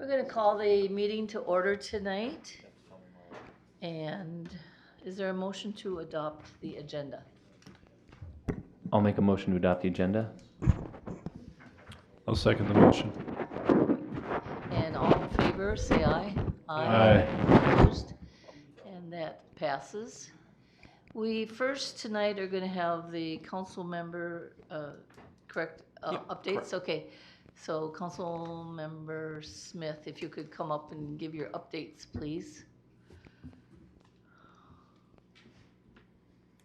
We're going to call the meeting to order tonight. And is there a motion to adopt the agenda? I'll make a motion to adopt the agenda. I'll second the motion. And all in favor, say aye. Aye. Opposed? And that passes. We first tonight are going to have the council member, updates? correct. Okay. So Council Member Smith, if you could come up and give your updates, please.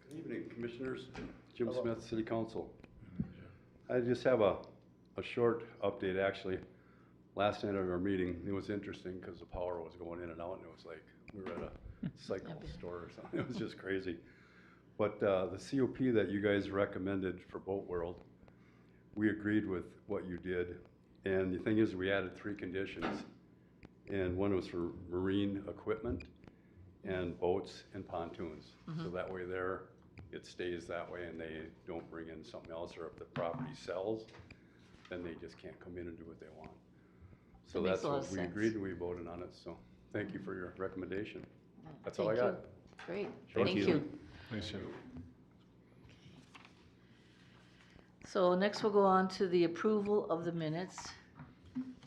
Good evening, Commissioners. Jim Smith, City Council. I just have a short update, actually. Last night at our meeting, it was interesting because the power was going in and out, and it was like we were at a cycle store or something. It was just crazy. But the COP that you guys recommended for Boat World, we agreed with what you did. And the thing is, we added 3 conditions. And one was for marine equipment and boats and pontoons. So that way there, it stays that way and they don't bring in something else, or if the property sells, then they just can't come in and do what they want. So That makes that's a lot what of we sense. agreed and we voted on it. So thank you for your recommendation. That's all I Thank got. you. Great, Thank thank you. you. Thanks, Jim. So next we'll go on to the approval of the minutes.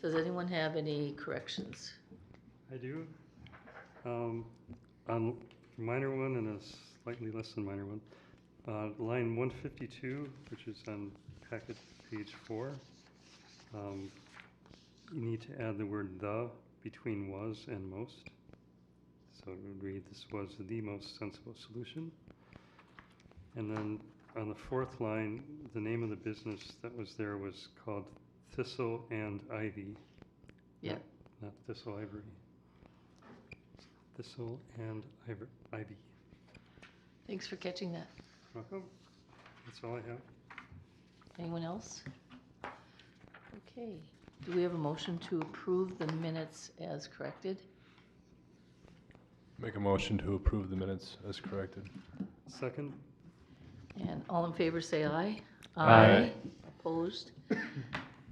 Does anyone have any corrections? I do. On a minor one and a slightly less than minor one. Line 152, which is on packet page 4. You need to add the word "the" between "was" and "most." So it would read, "This was the most sensible solution." And then on the 4th line, the name of the business that was there was called Thistle and Ivy. Yeah. Not Thistle Ivory. Thistle and Ivy. Thanks for catching that. Welcome. That's all I have. Anyone else? Okay. Do we have a motion to approve the minutes as corrected? Make a motion to approve the minutes as corrected. Second. And all in favor say aye. Aye. Opposed?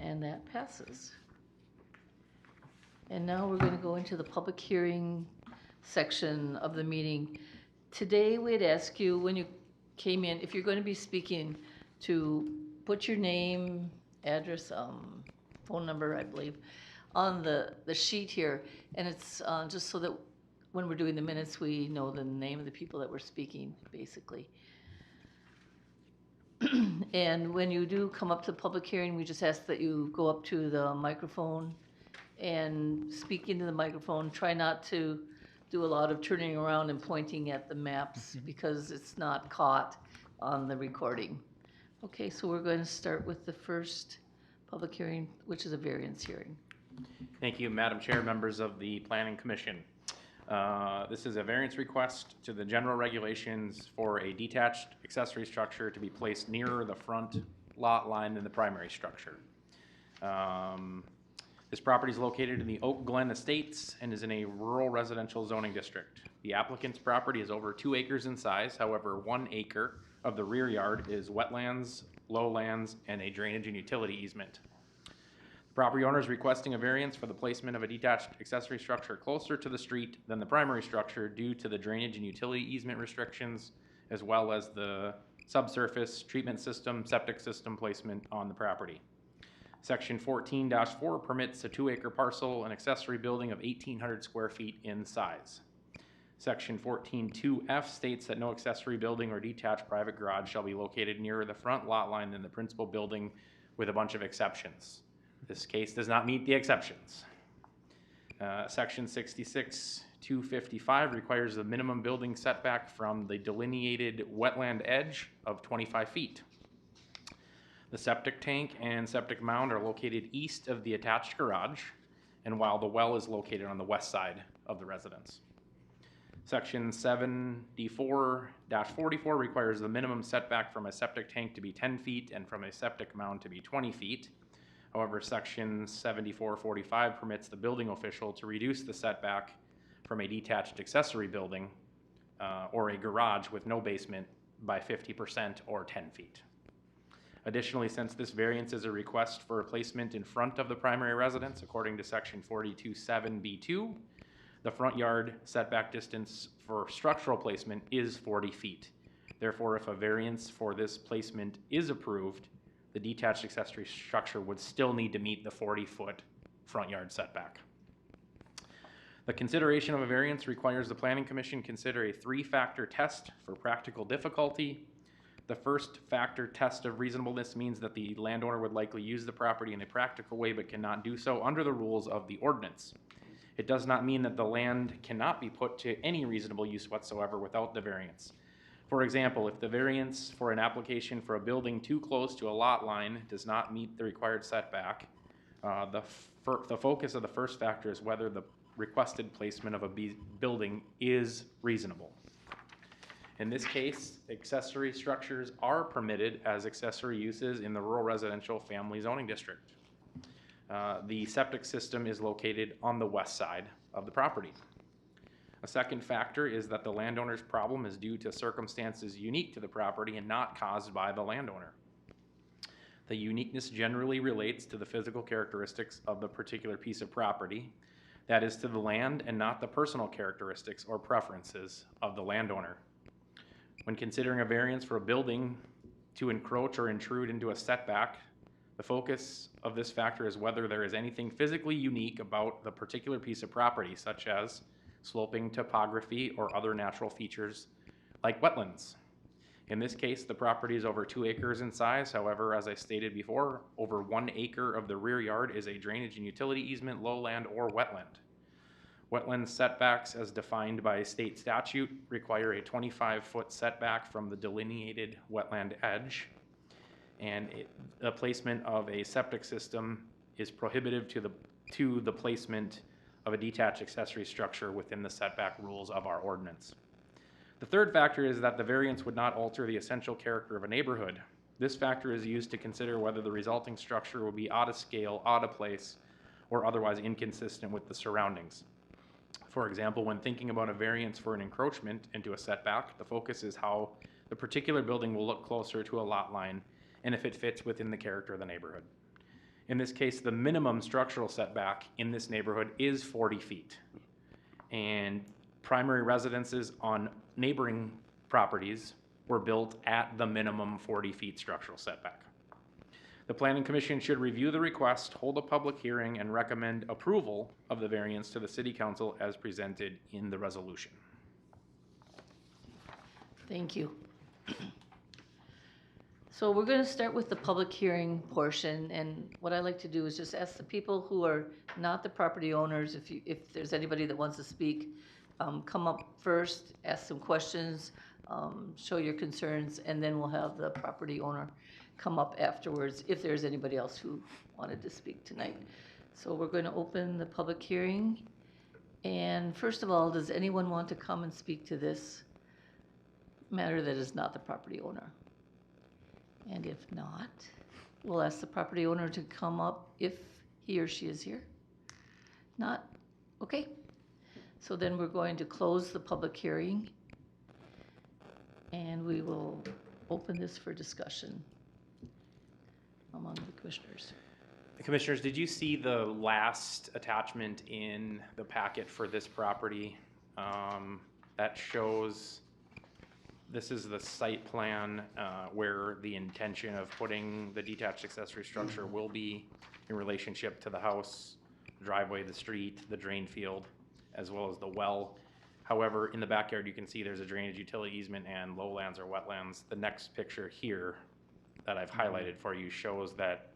And that passes. And now we're going to go into the public hearing section of the meeting. Today we'd ask you, when you came in, if you're going to be speaking, to put your name, address, phone number, I believe, on the sheet here. And it's just so that when we're doing the minutes, we know the name of the people that we're speaking, basically. And when you do come up to the public hearing, we just ask that you go up to the microphone and speak into the microphone. Try not to do a lot of turning around and pointing at the maps because it's not caught on the recording. Okay, so we're going to start with the first public hearing, which is a variance hearing. Thank you, Madam Chair, members of the Planning Commission. This is a variance request to the general regulations for a detached accessory structure to be placed nearer the front lot line than the primary structure. This property is located in the Oak Glen Estates and is in a rural residential zoning district. The applicant's property is over 2 acres in size. However, 1 acre of the rear yard is wetlands, lowlands, and a drainage and utility easement. The property owner is requesting a variance for the placement of a detached accessory structure closer to the street than the primary structure due to the drainage and utility easement restrictions, as well as the subsurface treatment system, septic system placement on the property. Section 14-4 permits a 2-acre parcel, an accessory building of 1,800 square feet in size. Section 14.2F states that no accessory building or detached private garage shall be located nearer the front lot line than the principal building, with a bunch of exceptions. This case does not meet the exceptions. Section 66.255 requires the minimum building setback from the delineated wetland edge of 25 feet. The septic tank and septic mound are located east of the attached garage, and while the well is located on the west side of the residence. Section 74-44 requires the minimum setback from a septic tank to be 10 feet and from a septic mound to be 20 feet. However, Section 74-45 permits the building official to reduce the setback from a detached accessory building or a garage with no basement by 50% or 10 feet. Additionally, since this variance is a request for a placement in front of the primary residence, according to section 42.7B2, the front yard setback distance for structural placement is 40 feet. Therefore, if a variance for this placement is approved, the detached accessory structure would still need to meet the 40-foot front yard setback. The consideration of a variance requires the Planning Commission consider a 3-factor test for practical difficulty. The first factor test of reasonableness means that the landowner would likely use the property in a practical way but cannot do so under the rules of the ordinance. It does not mean that the land cannot be put to any reasonable use whatsoever without the variance. For example, if the variance for an application for a building too close to a lot line does not meet the required setback, the focus of the first factor is whether the requested placement of a building is reasonable. In this case, accessory structures are permitted as accessory uses in the rural residential family zoning district. The septic system is located on the west side of the property. A second factor is that the landowner's problem is due to circumstances unique to the property and not caused by the landowner. The uniqueness generally relates to the physical characteristics of the particular piece of property, that is to the land, and not the personal characteristics or preferences of the landowner. When considering a variance for a building to encroach or intrude into a setback, the focus of this factor is whether there is anything physically unique about the particular piece of property, such as sloping topography or other natural features like wetlands. In this case, the property is over 2 acres in size. However, as I stated before, over 1 acre of the rear yard is a drainage and utility easement, lowland, or wetland. Wetland setbacks, as defined by state statute, require a 25-foot setback from the delineated wetland edge, and the placement of a septic system is prohibitive to the placement of a detached accessory structure within the setback rules of our ordinance. The third factor is that the variance would not alter the essential character of a neighborhood. This factor is used to consider whether the resulting structure will be out of scale, out of place, or otherwise inconsistent with the surroundings. For example, when thinking about a variance for an encroachment into a setback, the focus is how the particular building will look closer to a lot line and if it fits within the character of the neighborhood. In this case, the minimum structural setback in this neighborhood is 40 feet. And primary residences on neighboring properties were built at the minimum 40 feet structural setback. The Planning Commission should review the request, hold a public hearing, and recommend approval of the variance to the City Council as presented in the resolution. Thank you. So we're going to start with the public hearing portion, and what I like to do is just ask the people who are not the property owners, if there's anybody that wants to speak, come up first, ask some questions, show your concerns, and then we'll have the property owner come up afterwards if there's anybody else who wanted to speak tonight. So we're going to open the public hearing. And first of all, does anyone want to come and speak to this matter that is not the property owner? And if not, we'll ask the property owner to come up if he or she is here. Not? Okay. So then we're going to close the public hearing and we will open this for discussion among the commissioners. Commissioners, did you see the last attachment in the packet for this property? That shows, this is the site plan where the intention of putting the detached accessory structure will be in relationship to the house, the driveway, the street, the drain field, as well as the well. However, in the backyard, you can see there's a drainage utility easement and lowlands or wetlands. The next picture here that I've highlighted for you shows that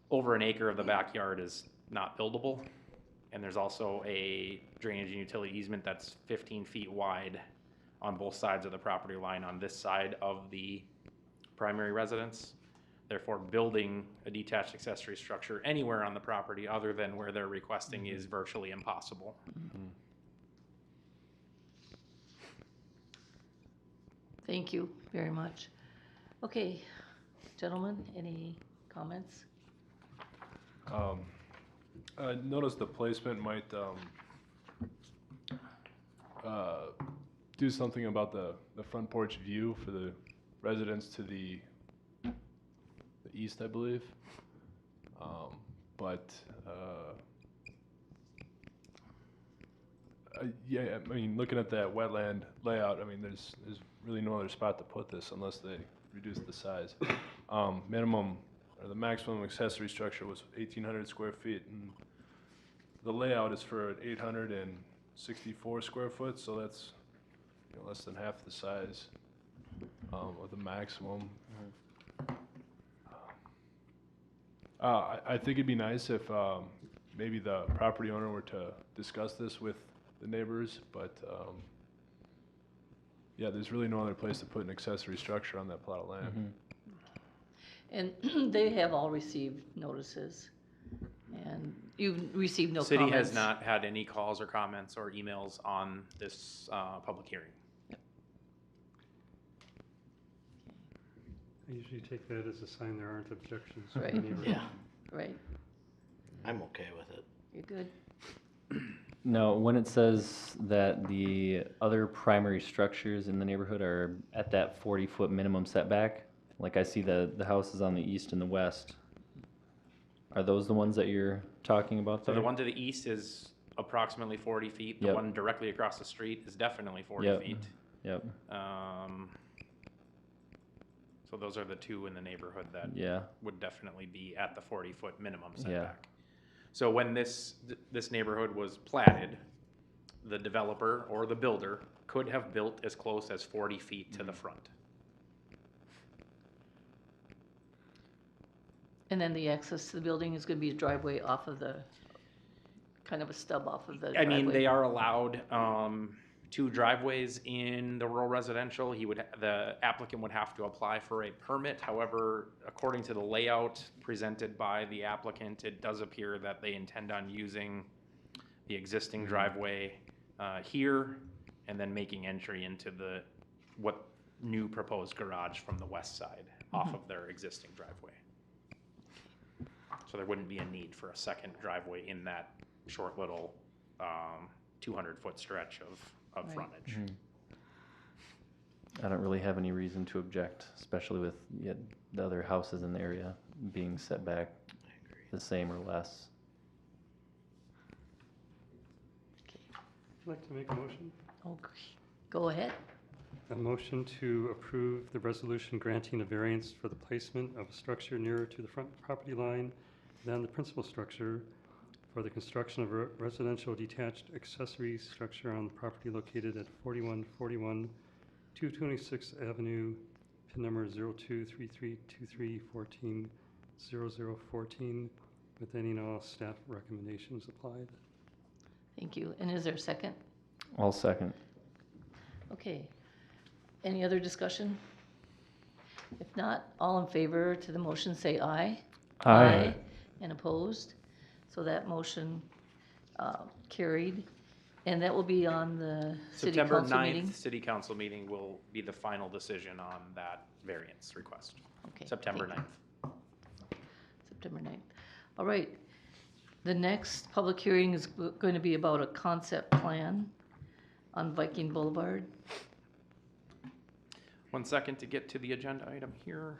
over an acre of the backyard is not buildable. And there's also a drainage and utility easement that's 15 feet wide on both sides of the property line on this side of the primary residence. Therefore, building a detached accessory structure anywhere on the property other than where they're requesting is virtually impossible. Thank you very much. Okay, gentlemen, any comments? I noticed the placement might do something about the front porch view for the residents to the east, I believe. Yeah, I mean, looking at that wetland layout, I mean, there's really no other spot to put this unless they reduce the size. Minimum, or the maximum accessory structure was 1,800 square feet, and the layout is for an 864 square foot, so that's, you know, less than half the size of the maximum. I think it'd be nice if maybe the property owner were to discuss this with the neighbors, but yeah, there's really no other place to put an accessory structure on that plot of land. And they have all received notices, and you've received no City comments. has not had any calls or comments or emails on this public hearing. I usually take that as a sign there aren't objections. from Right. the neighbor. Yeah, Right, I'm okay with it. you're good. No, when it says that the other primary structures in the neighborhood are at that 40-foot minimum setback, like I see the houses on the east and the west, are those the ones that you're talking about So there? the one to the east is approximately 40 feet. The Yep. one directly across the street is definitely 40 Yep. feet. Yep, So those are the two in the neighborhood that yeah, would definitely be at the 40-foot minimum Yeah. setback. So when this neighborhood was platted, the developer or the builder could have built as close as 40 feet to the front. And then the access to the building is gonna be a driveway off of the, kind of a stub off of the I mean, driveway. they are allowed, 2 driveways in the rural residential. The applicant would have to apply for a permit. However, according to the layout presented by the applicant, it does appear that they intend on using the existing driveway, here, and then making entry into what new proposed garage from the west side off of their existing driveway. So there wouldn't be a need for a second driveway in that short little 200-foot stretch of Right. frontage. I don't really have any reason to object, especially with yet the other houses in the area being set back the same or less. I'd like to make a motion. Okay, go ahead. A motion to approve the resolution granting a variance for the placement of a structure nearer to the front property line than the principal structure for the construction of a residential detached accessory structure on the property located at 4141 226th Avenue, PIN number 023323140014, with any and all staff recommendations applied. Thank you. And is there a second? I'll second. Okay. Any other discussion? If not, all in favor to the motion, say aye. And opposed? So that motion carried. And that will be on the city September council meeting? 9th, city council meeting will be the final decision on that variance request. Okay, September thank 9th. September 9th. All right. The next public hearing is going to be about a concept plan on Viking Boulevard. 1 second to get to the agenda item here.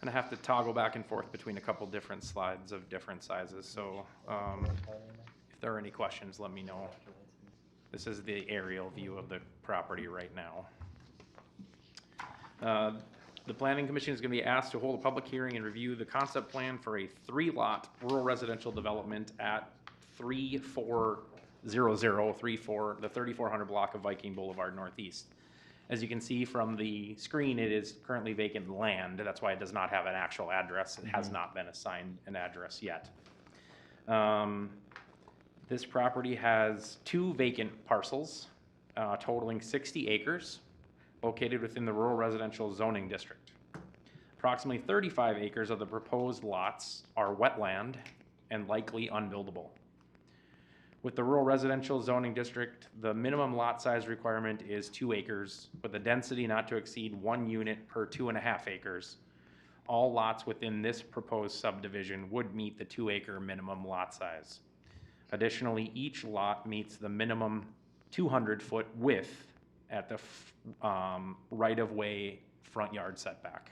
And I have to toggle back and forth between a couple different slides of different sizes, so if there are any questions, let me know. This is the aerial view of the property right now. The Planning Commission is going to be asked to hold a public hearing and review the concept plan for a 3-lot rural residential development at 340034, the 3400 block of Viking Boulevard Northeast. As you can see from the screen, it is currently vacant land. That's why it does not have an actual address. It has not been assigned an address yet. This property has 2 vacant parcels totaling 60 acres located within the rural residential zoning district. Approximately 35 acres of the proposed lots are wetland and likely unbuildable. With the rural residential zoning district, the minimum lot size requirement is 2 acres, with a density not to exceed 1 unit per 2.5 acres. All lots within this proposed subdivision would meet the 2-acre minimum lot size. Additionally, each lot meets the minimum 200-foot width at the right-of-way front yard setback.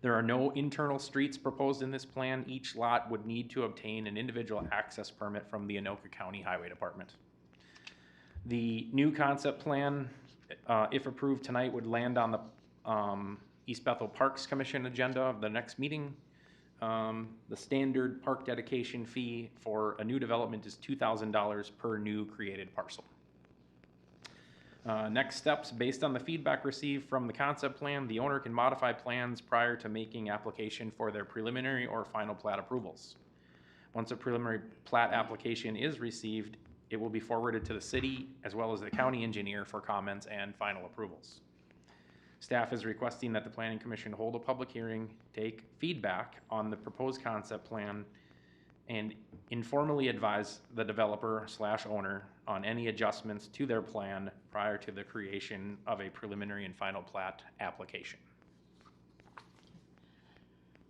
There are no internal streets proposed in this plan. Each lot would need to obtain an individual access permit from the Anoka County Highway Department. The new concept plan, if approved tonight, would land on the East Bethel Parks Commission agenda of the next meeting. The standard park dedication fee for a new development is $2,000 per new created parcel. Next steps, based on the feedback received from the concept plan, the owner can modify plans prior to making application for their preliminary or final plat approvals. Once a preliminary plat application is received, it will be forwarded to the city as well as the county engineer for comments and final approvals. Staff is requesting that the Planning Commission hold a public hearing, take feedback on the proposed concept plan, and informally advise the developer/owner on any adjustments to their plan prior to the creation of a preliminary and final plat application.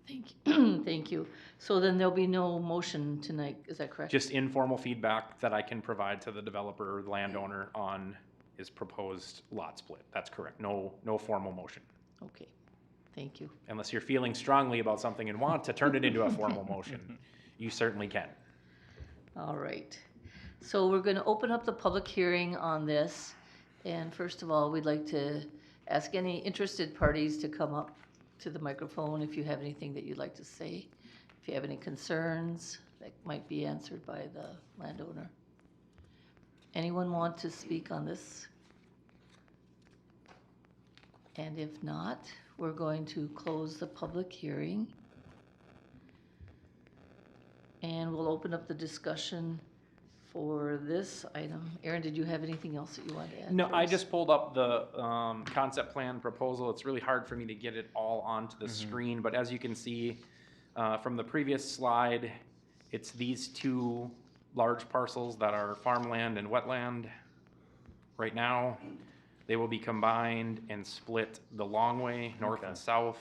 Thank you. Thank you. So then there'll be no motion tonight, is that correct? Just informal feedback that I can provide to the developer or landowner on his proposed lot split. That's correct. No formal motion. Okay, thank you. Unless you're feeling strongly about something and want to turn it into a formal motion, you certainly can. All right. So we're going to open up the public hearing on this. And first of all, we'd like to ask any interested parties to come up to the microphone if you have anything that you'd like to say. If you have any concerns that might be answered by the landowner. Anyone want to speak on this? And if not, we're going to close the public hearing. And we'll open up the discussion for this item. Aaron, did you have anything else that you wanted to add? No, for I us? just pulled up the concept plan proposal. It's really hard for me to get it all onto the screen, but as you can see from the previous slide, it's these two large parcels that are farmland and wetland. Right now, they will be combined and split the long way, north and south,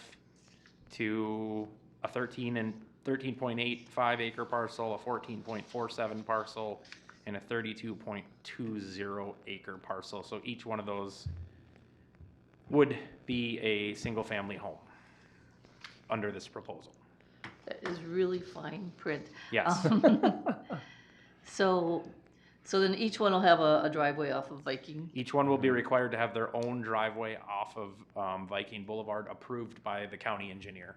to a 13.85 acre parcel, a 14.47 parcel, and a 32.20 acre parcel. So each one of those would be a single family home under this proposal. That is really fine print. Yes. So then each one will have a driveway off of Viking. Each one will be required to have their own driveway off of Viking Boulevard approved by the county engineer.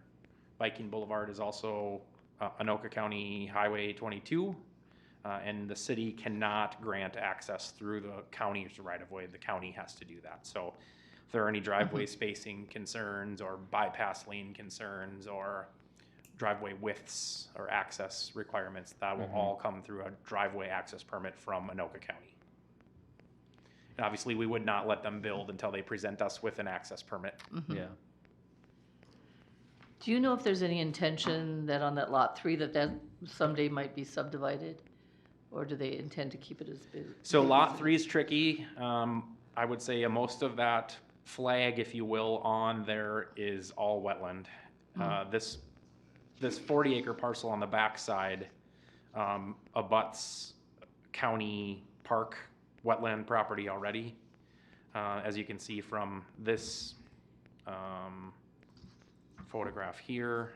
Viking Boulevard is also Anoka County Highway 22, and the city cannot grant access through the county's right-of-way. The county has to do that. So if there are any driveway spacing concerns or bypass lane concerns or driveway widths or access requirements, that will all come through a driveway access permit from Anoka County. And obviously, we would not let them build until they present us with an access permit. Yeah. Do you know if there's any intention that on that lot 3 that someday might be subdivided? Or do they intend to keep it as big? So big lot as 3 is tricky. I would say most of that flag, if you will, on there is all wetland. This 40 acre parcel on the backside abuts county park wetland property already. As you can see from this photograph here.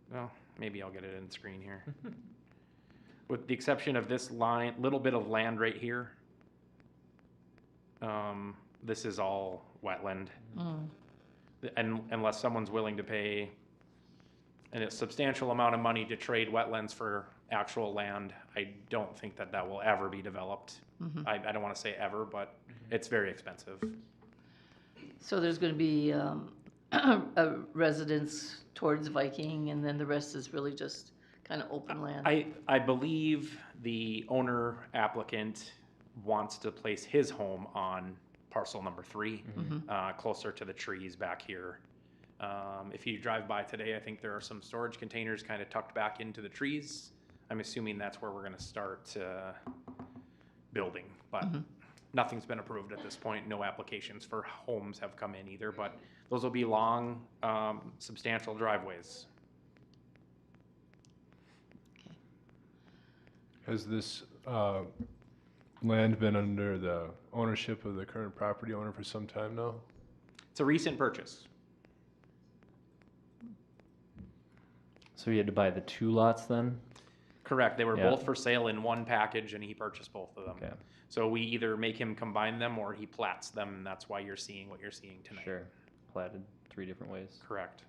Well, maybe I'll get it in the screen here. With the exception of this line, little bit of land right here, this is all wetland. And unless someone's willing to pay a substantial amount of money to trade wetlands for actual land, I don't think that will ever be developed. I don't want to say ever, but it's very expensive. So there's going to be a residence towards Viking, and then the rest is really just kind of open land. I believe the owner applicant wants to place his home on parcel number 3, closer to the trees back here. If you drive by today, I think there are some storage containers kind of tucked back into the trees. I'm assuming that's where we're going to start building, but nothing's been approved at this point. No applications for homes have come in either, but those will be long, substantial driveways. Has this land been under the ownership of the current property owner for some time now? It's a recent purchase. So you had to buy the 2 lots then? Correct. They were Yeah. both for sale in one package and he purchased both of them. Okay, So we either make him combine them or he plats them, and that's why you're seeing what you're seeing tonight. sure. Platted 3 different ways. Correct.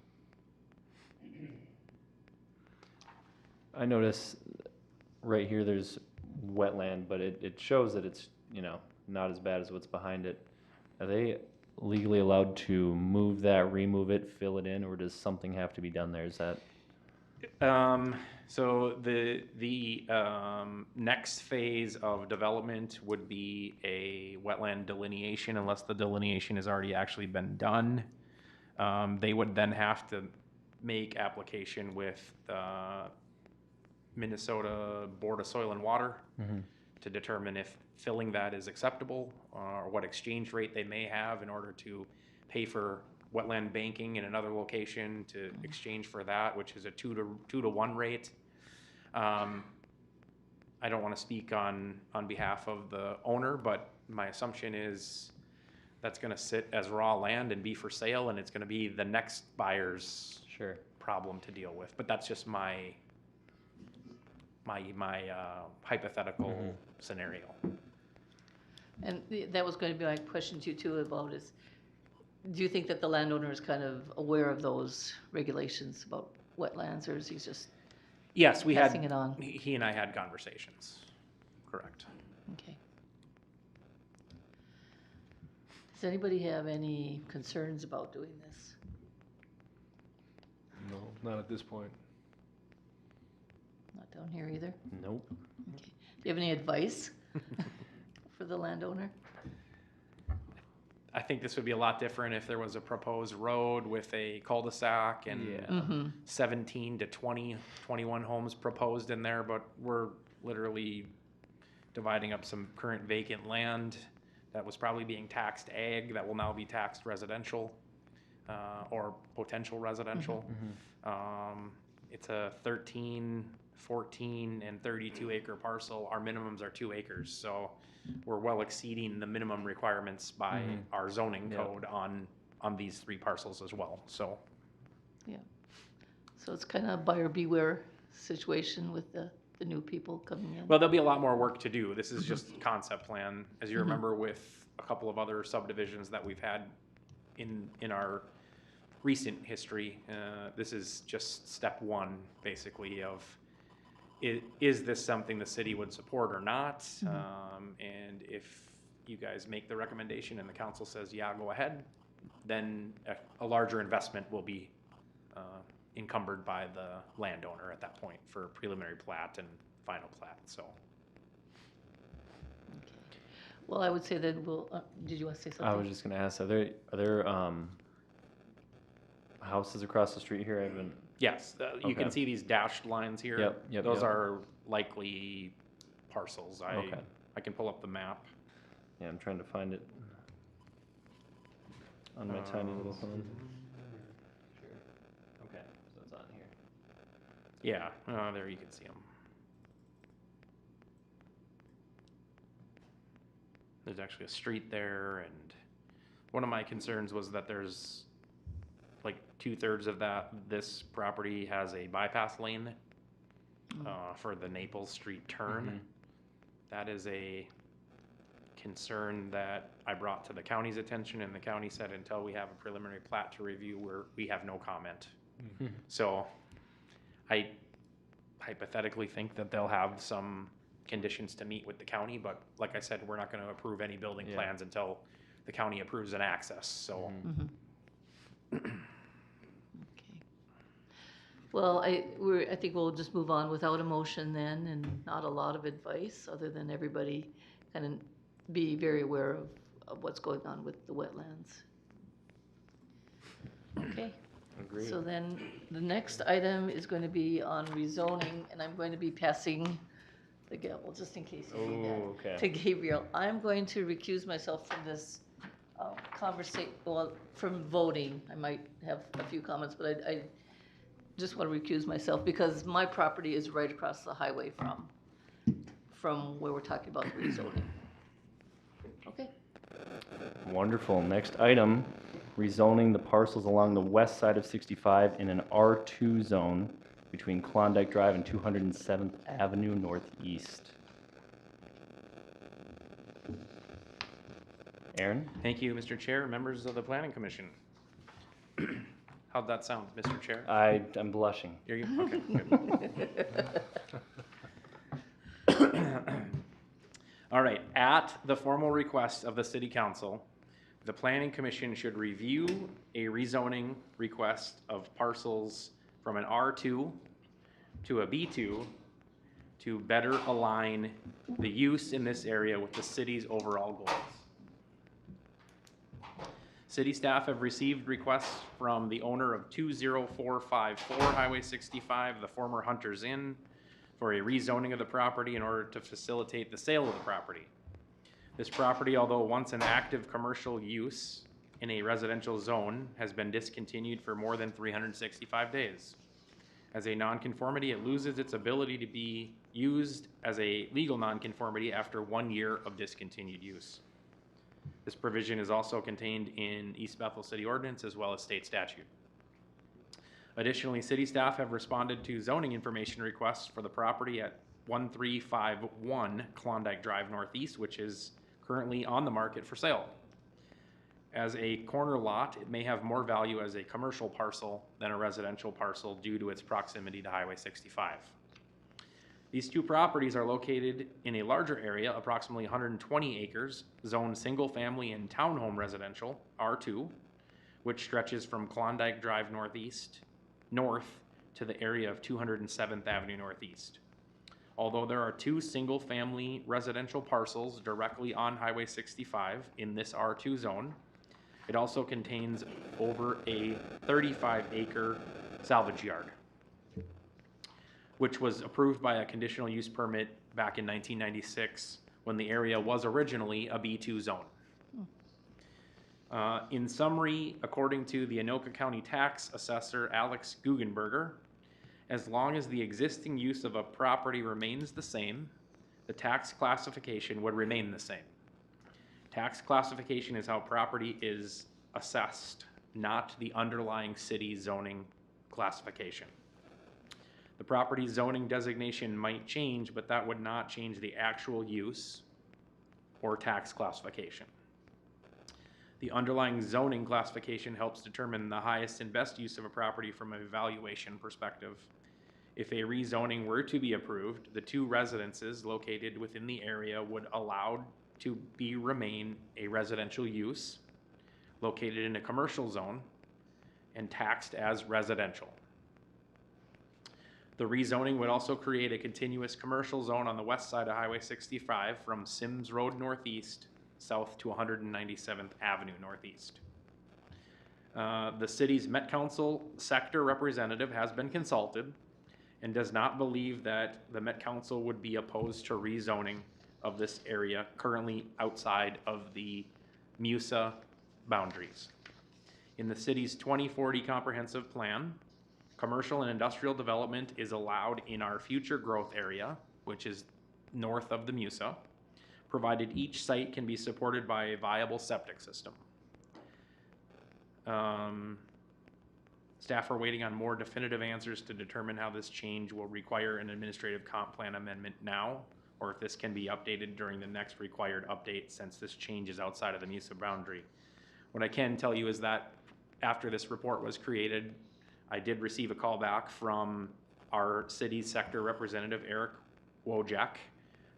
I notice right here there's wetland, but it shows that it's, you know, not as bad as what's behind it. Are they legally allowed to move that, remove it, fill it in, or does something have to be done there? Is that, So the next phase of development would be a wetland delineation, unless the delineation has already actually been done. They would then have to make application with the Minnesota Board of Soil and Water to determine if filling that is acceptable, or what exchange rate they may have in order to pay for wetland banking in another location to exchange for that, which is a 2-to-1 rate. I don't want to speak on behalf of the owner, but my assumption is that's going to sit as raw land and be for sale, and it's going to be the next buyer's sure. problem to deal with. But that's just my hypothetical scenario. And that was going to be my question to you too about is, do you think that the landowner is kind of aware of those regulations about wetlands, or is he just, Yes, we had, Passing it on. he and I had conversations. Correct. okay. Does anybody have any concerns about doing this? No, not at this point. Not down here either? Nope. Okay. Do you have any advice for the landowner? I think this would be a lot different if there was a proposed road with a cul-de-sac and Yeah. Mm-hmm. 17 to 21 homes proposed in there, but we're literally dividing up some current vacant land that was probably being taxed ag that will now be taxed residential, or potential residential. It's a 13, 14, and 32 acre parcel. Our minimums are 2 acres, so we're well exceeding the minimum requirements by our zoning Yep. code on these 3 parcels as well, so. So it's kind of buyer beware situation with the new people coming in? Well, there'll be a lot more work to do. This is just concept plan. As you remember with a couple of other subdivisions that we've had in our recent history, this is just step 1, basically, of is this something the city would support or not? And if you guys make the recommendation and the council says, yeah, go ahead, then a larger investment will be encumbered by the landowner at that point for preliminary plat and final plat, so. Okay. Well, I would say that we'll, did you want to say something? I was just gonna ask, are there houses across the street here? I haven't, Yes, you can Okay. see these dashed lines here. Yep, Those yep. are likely parcels. Okay. I can pull up the map. yeah, I'm trying to find it on my tiny little phone. Sure. Okay, so it's on here. Yeah, there you can see them. There's actually a street there, and one of my concerns was that there's like 2/3 of this property has a bypass lane for the Naples Street turn. That is a concern that I brought to the county's attention, and the county said until we have a preliminary plat to review, we have no comment. So I hypothetically think that they'll have some conditions to meet with the county, but like I said, we're not going to approve any building Yeah. plans until the county approves an access, so. Okay. Well, I think we'll just move on without a motion then, and not a lot of advice, other than everybody kind of be very aware of what's going on with the wetlands. Okay. Agreed. So then, the next item is going to be on rezoning, and I'm going to be passing the gavel, just in case you need that, Oh, okay. to Gabriel. I'm going to recuse myself from this conversation, well, from voting. I might have a few comments, but I just want to recuse myself, because my property is right across the highway from where we're talking about rezoning. Okay. Wonderful. Next item, rezoning the parcels along the west side of 65 in an R2 zone between Klondike Drive and 207th Avenue Northeast. Aaron? Thank you, Mr. Chair, members of the Planning Commission. How'd that sound, Mr. Chair? I'm blushing. Okay, good. All right, at the formal request of the City Council, the Planning Commission should review a rezoning request of parcels from an R2 to a B2 to better align the use in this area with the city's overall goals. City staff have received requests from the owner of 20454 Highway 65, the former Hunter's Inn, for a rezoning of the property in order to facilitate the sale of the property. This property, although once an active commercial use in a residential zone, has been discontinued for more than 365 days. As a nonconformity, it loses its ability to be used as a legal nonconformity after 1 year of discontinued use. This provision is also contained in East Bethel City Ordinance as well as state statute. Additionally, city staff have responded to zoning information requests for the property at 1351 Klondike Drive Northeast, which is currently on the market for sale. As a corner lot, it may have more value as a commercial parcel than a residential parcel due to its proximity to Highway 65. These two properties are located in a larger area, approximately 120 acres, zoned single family and townhome residential, R2, which stretches from Klondike Drive north to the area of 207th Avenue Northeast. Although there are two single family residential parcels directly on Highway 65 in this R2 zone, it also contains over a 35-acre salvage yard, which was approved by a conditional use permit back in 1996 when the area was originally a B2 zone. In summary, according to the Anoka County Tax Assessor Alex Guggenberger, as long as the existing use of a property remains the same, the tax classification would remain the same. Tax classification is how property is assessed, not the underlying city zoning classification. The property zoning designation might change, but that would not change the actual use or tax classification. The underlying zoning classification helps determine the highest and best use of a property from a valuation perspective. If a rezoning were to be approved, the two residences located within the area would allowed to remain a residential use located in a commercial zone and taxed as residential. The rezoning would also create a continuous commercial zone on the west side of Highway 65 from Sims Road Northeast south to 197th Avenue Northeast. The city's Met Council sector representative has been consulted and does not believe that the Met Council would be opposed to rezoning of this area currently outside of the MUSA boundaries. In the city's 2040 comprehensive plan, commercial and industrial development is allowed in our future growth area, which is north of the MUSA, provided each site can be supported by a viable septic system. Staff are waiting on more definitive answers to determine how this change will require an administrative comp plan amendment now, or if this can be updated during the next required update since this change is outside of the MUSA boundary. What I can tell you is that after this report was created, I did receive a call back from our city's sector representative, Eric Wojak,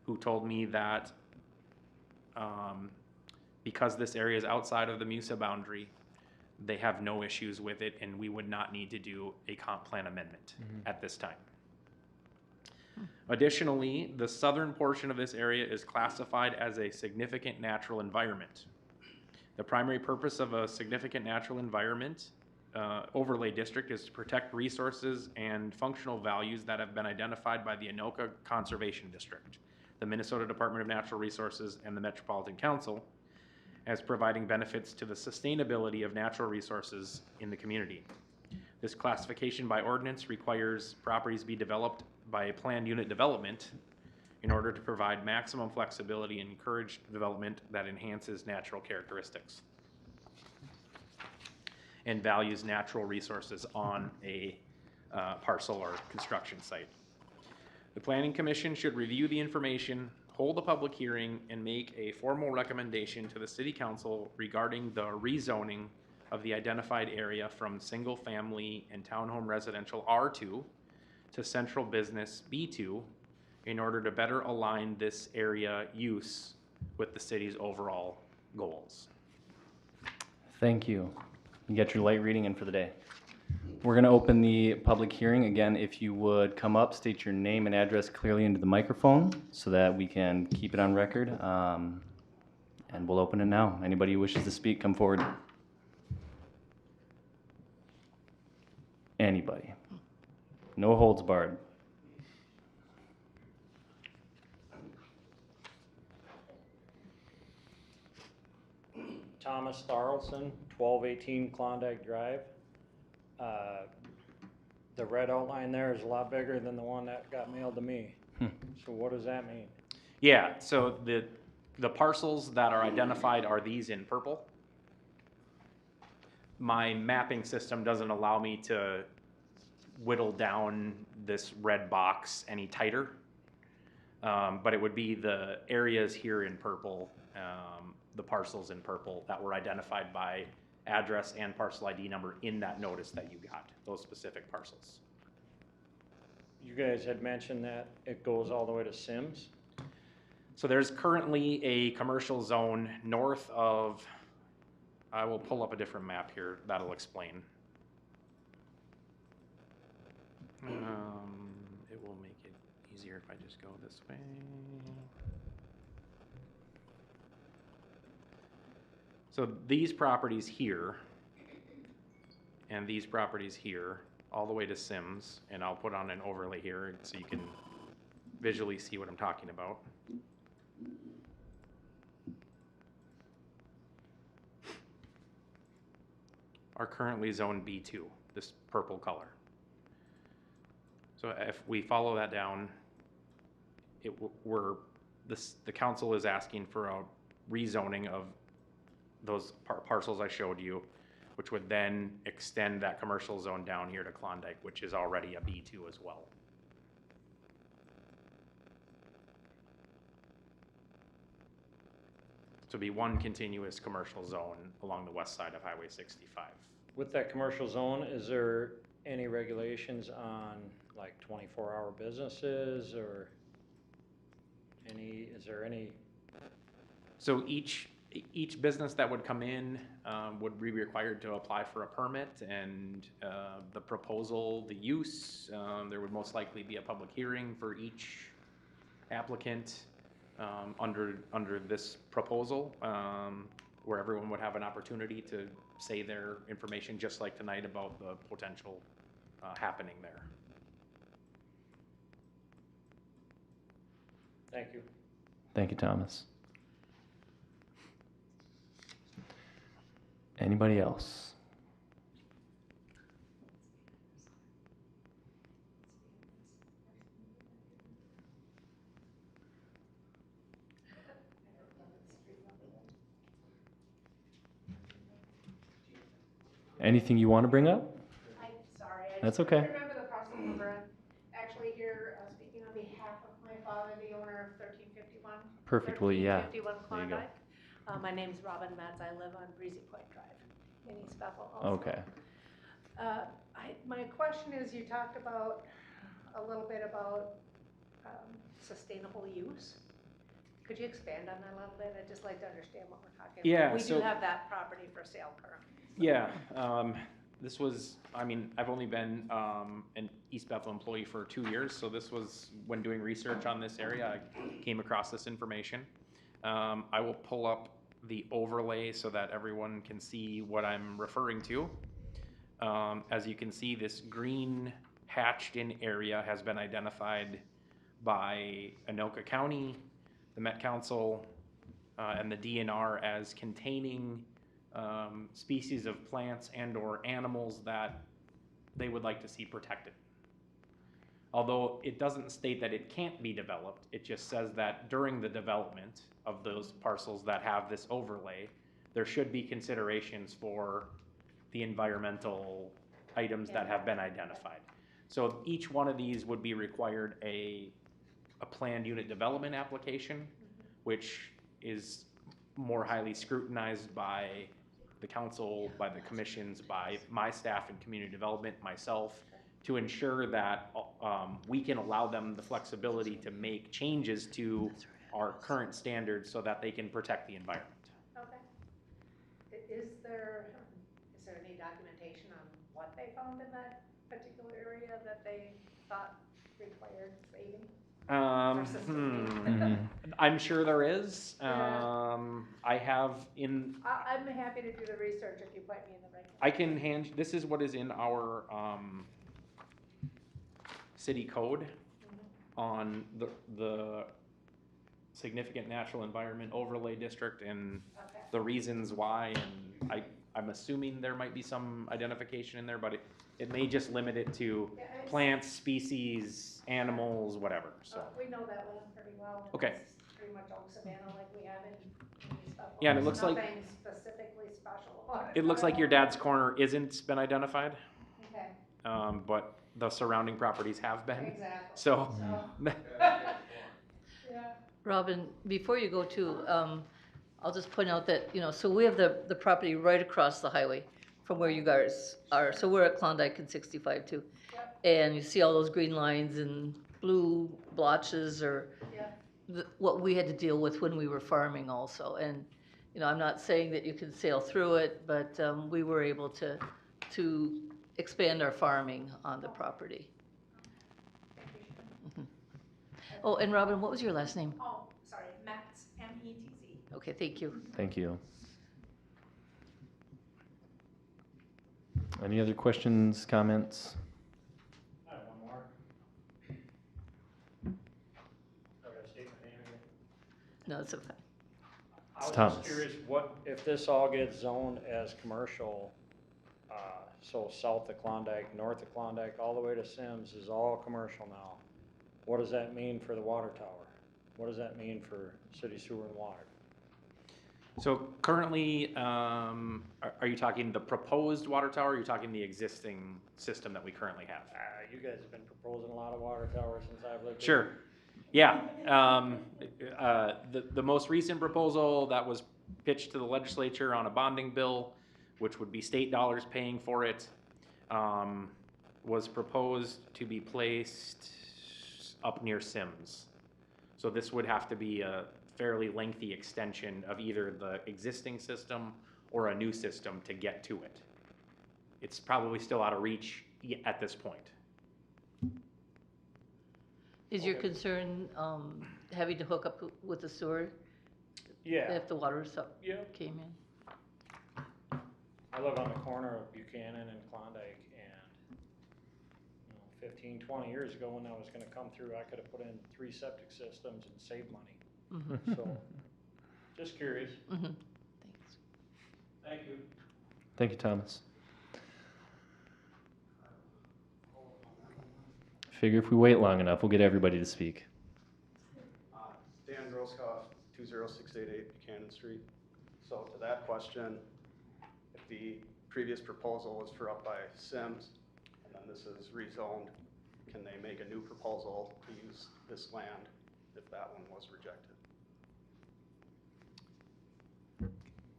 who told me that because this area is outside of the MUSA boundary, they have no issues with it and we would not need to do a comp plan amendment at this time. Additionally, the southern portion of this area is classified as a significant natural environment. The primary purpose of a significant natural environment overlay district is to protect resources and functional values that have been identified by the Anoka Conservation District, the Minnesota Department of Natural Resources, and the Metropolitan Council, as providing benefits to the sustainability of natural resources in the community. This classification by ordinance requires properties be developed by a planned unit development in order to provide maximum flexibility and encourage development that enhances natural characteristics and values natural resources on a parcel or construction site. The Planning Commission should review the information, hold a public hearing, and make a formal recommendation to the City Council regarding the rezoning of the identified area from single-family and townhome residential R2 to central business B2 in order to better align this area use with the city's overall goals. Thank you. You got your light reading in for the day. We're going to open the public hearing. Again, if you would come up, state your name and address clearly into the microphone so that we can keep it on record. And we'll open it now. Anybody who wishes to speak, come forward. Anybody. No holds barred. Thomas Tharlson, 1218 Klondike Drive. The red outline there is a lot bigger than the one that got mailed to me. So what does that mean? Yeah, so the parcels that are identified are these in purple. My mapping system doesn't allow me to whittle down this red box any tighter. But it would be the areas here in purple, the parcels in purple that were identified by address and parcel ID number in that notice that you got, those specific parcels. You guys had mentioned that it goes all the way to Sims. So there's currently a commercial zone north of, I will pull up a different map here that'll explain. It will make it easier if I just go this way. So these properties here and these properties here, all the way to Sims, and I'll put on an overlay here so you can visually see what I'm talking about. Are currently zone B2, this purple color. So if we follow that down, the council is asking for a rezoning of those parcels I showed you, which would then extend that commercial zone down here to Klondike, which is already a B2 as well. To be one continuous commercial zone along the west side of Highway 65. With that commercial zone, is there any regulations on like 24-hour businesses or is there any? So each business that would come in would be required to apply for a permit, and the proposal, the use, there would most likely be a public hearing for each applicant under this proposal, where everyone would have an opportunity to say their information, just like tonight, about the potential happening there. Thank you. Thank you, Thomas. Anybody else? Anything you want to bring up? I'm sorry. That's okay. I remember the parcel number. I'm actually here speaking on behalf of my father, the owner of 1351. Perfectly, yeah. 1351 There you go. Klondike. My name's Robin Metz. I live on Breezy Point Drive in East Bethel also. Okay. My question is, you talked about a little bit about sustainable use. Could you expand on that a little bit? I'd just like to understand what we're talking about. Yeah, We so- do have that property for sale currently. Yeah, this was, I mean, I've only been an East Bethel employee for 2 years, so this was, when doing research on this area, I came across this information. I will pull up the overlay so that everyone can see what I'm referring to. As you can see, this green hatched-in area has been identified by Anoka County, the Met Council, and the DNR as containing species of plants and/or animals that they would like to see protected. Although it doesn't state that it can't be developed, it just says that during the development of those parcels that have this overlay, there should be considerations for the environmental items that have been identified. So each one of these would be required a planned unit development application, which is more highly scrutinized by the council, by the commissions, by my staff in community development, myself, to ensure that we can allow them the flexibility to make changes to our current standards so that they can protect the environment. Okay. Is there any documentation on what they found in that particular area that they thought required saving? Or sustaining? I'm sure there is. Yeah. I have in. I'm happy to do the research if you point me in the right. I can hand. This is what is in our city code on the significant natural environment overlay district and the reasons why. And I'm assuming there might be some identification in there, but it may just limit it to plants, species, animals, whatever, so. We know that one pretty well. Okay. It's pretty much oak savanna like we have in stuff. Yeah, and it looks like. Nothing specifically special about it. It looks like your dad's corner isn't been identified, Okay, but the surrounding properties have been. exactly. So, Yeah. Robin, before you go to, I'll just point out that, so we have the property right across the highway from where you guys are. So we're at Klondike and 65 too. Yep. And you see all those green lines and blue blotches or Yeah. what we had to deal with when we were farming also. And, I'm not saying that you can sail through it, but we were able to expand our farming on the property. Oh, and Robin, what was your last name? Oh, sorry, Metz, M-E-T-Z. Okay, thank you. Thank you. Any other questions, comments? I have one more. I gotta state my name again. No, it's okay. I was Thomas. just curious, what, if this all gets zoned as commercial, so south of Klondike, north of Klondike, all the way to Sims is all commercial now. What does that mean for the water tower? What does that mean for city sewer and water? so currently, are you talking the proposed water tower, or are you talking the existing system that we currently have? You guys have been proposing a lot of water towers since I've lived here. Sure. Yeah. The most recent proposal that was pitched to the legislature on a bonding bill, which would be state dollars paying for it, was proposed to be placed up near Sims. So this would have to be a fairly lengthy extension of either the existing system or a new system to get to it. It's probably still out of reach at this point. Is your concern having to hook up with the sewer Yeah, if the water yeah. came in? I live on the corner of Buchanan and Klondike, and 15, 20 years ago when I was gonna come through, I could have put in 3 septic systems and saved money. Mhm. So, just curious. Mhm. Thanks. Thank you. Thank you, Thomas. Figure if we wait long enough, we'll get everybody to speak. Dan Groskopf, 20688 Buchanan Street. So to that question, if the previous proposal was for up by Sims, and then this is rezoned, can they make a new proposal to use this land if that one was rejected?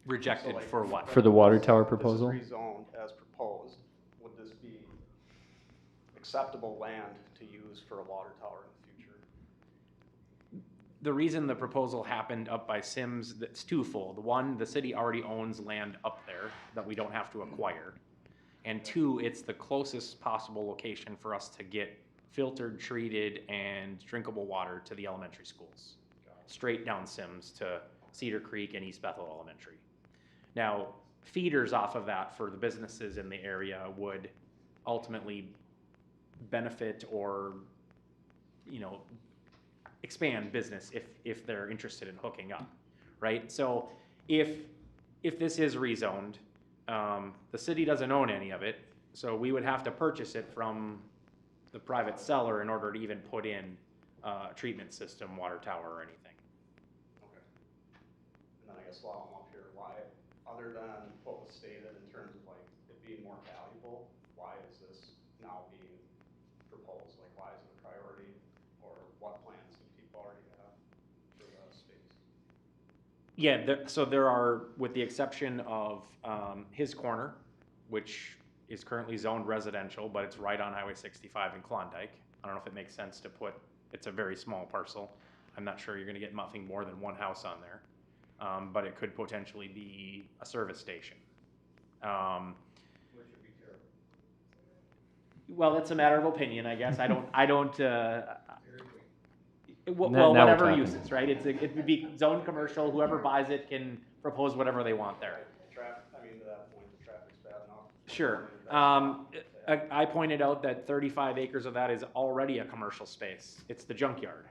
Rejected So, like, for what? For the water tower proposal? This is rezoned as proposed. Would this be acceptable land to use for a water tower in the future? The reason the proposal happened up by Sims, that's twofold. One, the city already owns land up there that we don't have to acquire. And two, it's the closest possible location for us to get filtered, treated, and drinkable water to the elementary schools. Straight down Sims to Cedar Creek and East Bethel Elementary. Now, feeders off of that for the businesses in the area would ultimately benefit or, expand business if they're interested in hooking up, right? So if this is rezoned, the city doesn't own any of it, so we would have to purchase it from the private seller in order to even put in a treatment system, water tower, or anything. Okay. And then I guess while I'm up here, why, other than what was stated in terms of like it being more valuable, why is this now being proposed? Like, why is it a priority, or what plans do people already have for the space? Yeah, so there are, with the exception of his corner, which is currently zoned residential, but it's right on Highway 65 in Klondike. I don't know if it makes sense to put, it's a very small parcel. I'm not sure you're gonna get nothing more than one house on there. But it could potentially be a service station. Which would be terrible. Well, that's a matter of opinion, I guess. Well, Now we're whatever talking. uses, right? It would be zoned commercial, whoever buys it can propose whatever they want there. I mean, to that point, the traffic's bad enough. Sure. I pointed out that 35 acres of that is already a commercial space. It's the junkyard.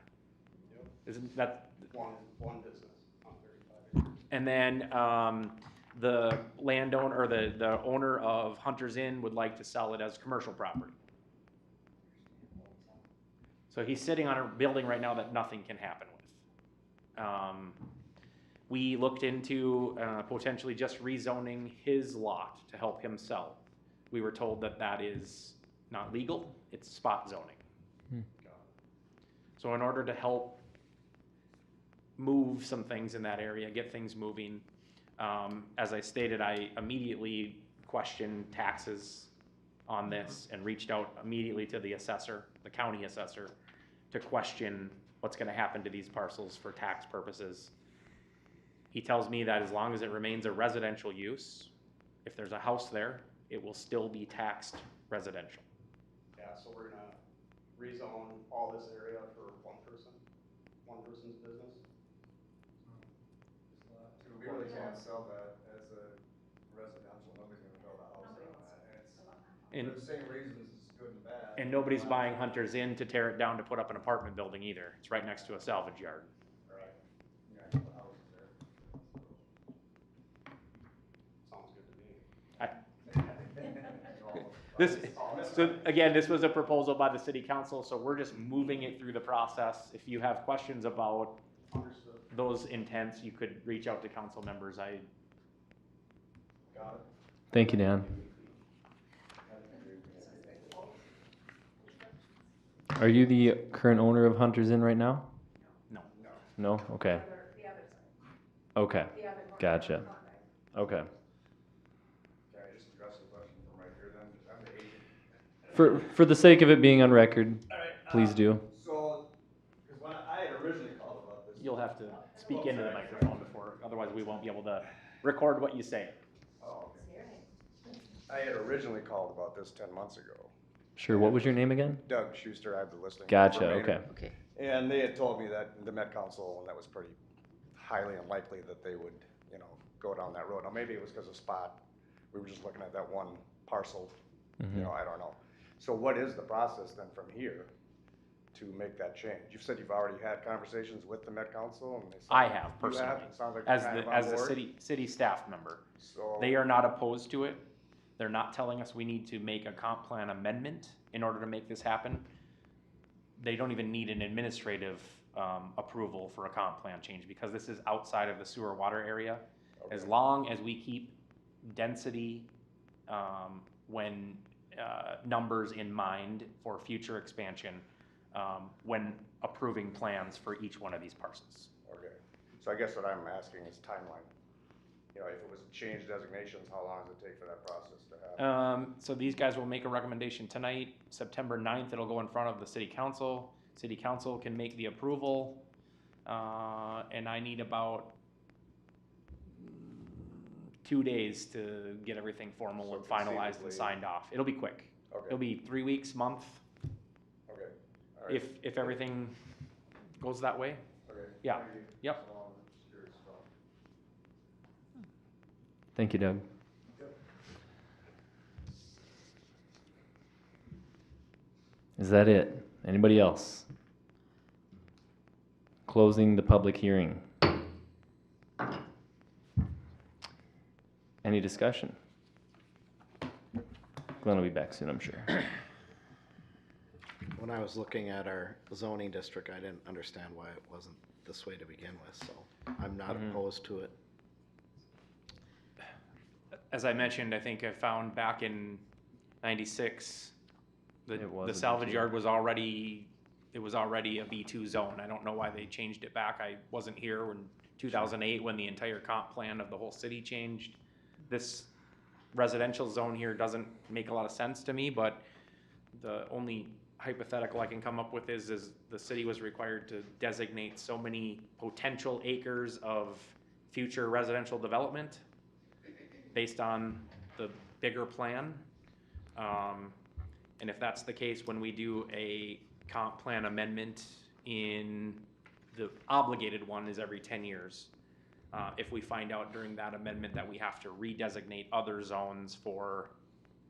Yep. Isn't that? One business on 35 acres. And then the landowner, or the owner of Hunter's Inn would like to sell it as commercial property. So he's sitting on a building right now that nothing can happen with. We looked into potentially just rezoning his lot to help him sell. We were told that that is not legal, it's spot zoning. So in order to help move some things in that area, get things moving, as I stated, I immediately questioned taxes on this and reached out immediately to the assessor, the county assessor, to question what's gonna happen to these parcels for tax purposes. He tells me that as long as it remains a residential use, if there's a house there, it will still be taxed residential. Yeah, so we're gonna rezone all this area for one person's business? We really can't sell that as a residential, nobody's gonna build a house there on that, and it's, for the same reasons it's good and bad. And nobody's buying Hunter's Inn to tear it down to put up an apartment building either. It's right next to a salvage yard. Right. Yeah, I put houses there. Sounds good to me. So again, this was a proposal by the city council, so we're just moving it through the process. If you have questions about those intents, you could reach out to council members. Got it. Thank you, Dan. Are you the current owner of Hunter's Inn right now? No. No? Okay. The other side, Okay. the other corner. Gotcha. Okay. Can I just address the question from right here then? I'm the agent. For the sake of it being on record, please do. So, because when I had originally called about this. You'll have to speak into the microphone before, otherwise we won't be able to record what you say. Oh, okay. I had originally called about this 10 months ago. Sure, what was your name again? Doug Schuster, I have the listing. Gotcha, verbatim. okay. Okay. And they had told me that the Met Council, and that was pretty highly unlikely that they would, go down that road. Now, maybe it was because of spot. We were just looking at that one parcel, I don't know. So what is the process then from here to make that change? You've said you've already had conversations with the Met Council, and they said. I have You personally, have? It sounds like you're as kind of on as the board. city staff member. So. They are not opposed to it. They're not telling us we need to make a comp plan amendment in order to make this happen. They don't even need an administrative approval for a comp plan change because this is outside of the sewer water area. Okay. As long as we keep density when numbers in mind for future expansion when approving plans for each one of these parcels. Okay, so I guess what I'm asking is timeline. If it was change designations, how long does it take for that process to happen? So these guys will make a recommendation tonight, September 9th, it'll go in front of the city council. City council can make the approval, and I need about 2 days to get everything formal So and finalized conceivably- and signed off. It'll be quick. Okay, It'll be 3 weeks, month, okay, all right. if everything goes that way. Okay. Yeah. Thank you. Yep. So, just curious about- Thank you, Doug. Is that it? Anybody else? Closing the public hearing. Any discussion? Glenn will be back soon, I'm sure. when I was looking at our zoning district, I didn't understand why it wasn't this way to begin with, so I'm not opposed to it. As I mentioned, I think I found back in '96, It was the a salvage B2. yard was already, it was already a B2 zone. I don't know why they changed it back. I wasn't here in 2008 when the entire comp plan of the whole city changed. This residential zone here doesn't make a lot of sense to me, but the only hypothetical I can come up with is the city was required to designate so many potential acres of future residential development based on the bigger plan. And if that's the case, when we do a comp plan amendment in the obligated one is every 10 years. If we find out during that amendment that we have to redesignate other zones for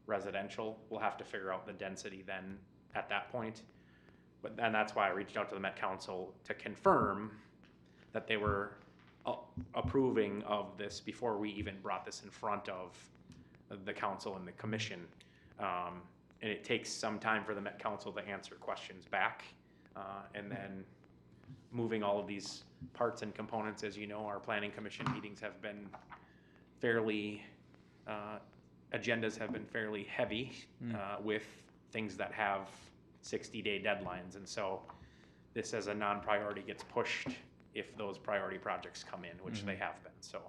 residential, we'll have to figure out the density then at that point. And that's why I reached out to the Met Council to confirm that they were approving of this before we even brought this in front of the council and the commission. And it takes some time for the Met Council to answer questions back. And then moving all of these parts and components, as you know, our planning commission meetings have been fairly, agendas have been fairly heavy with things that have 60-day deadlines. And so this as a non-priority gets pushed if those priority projects come in, which they have been, so.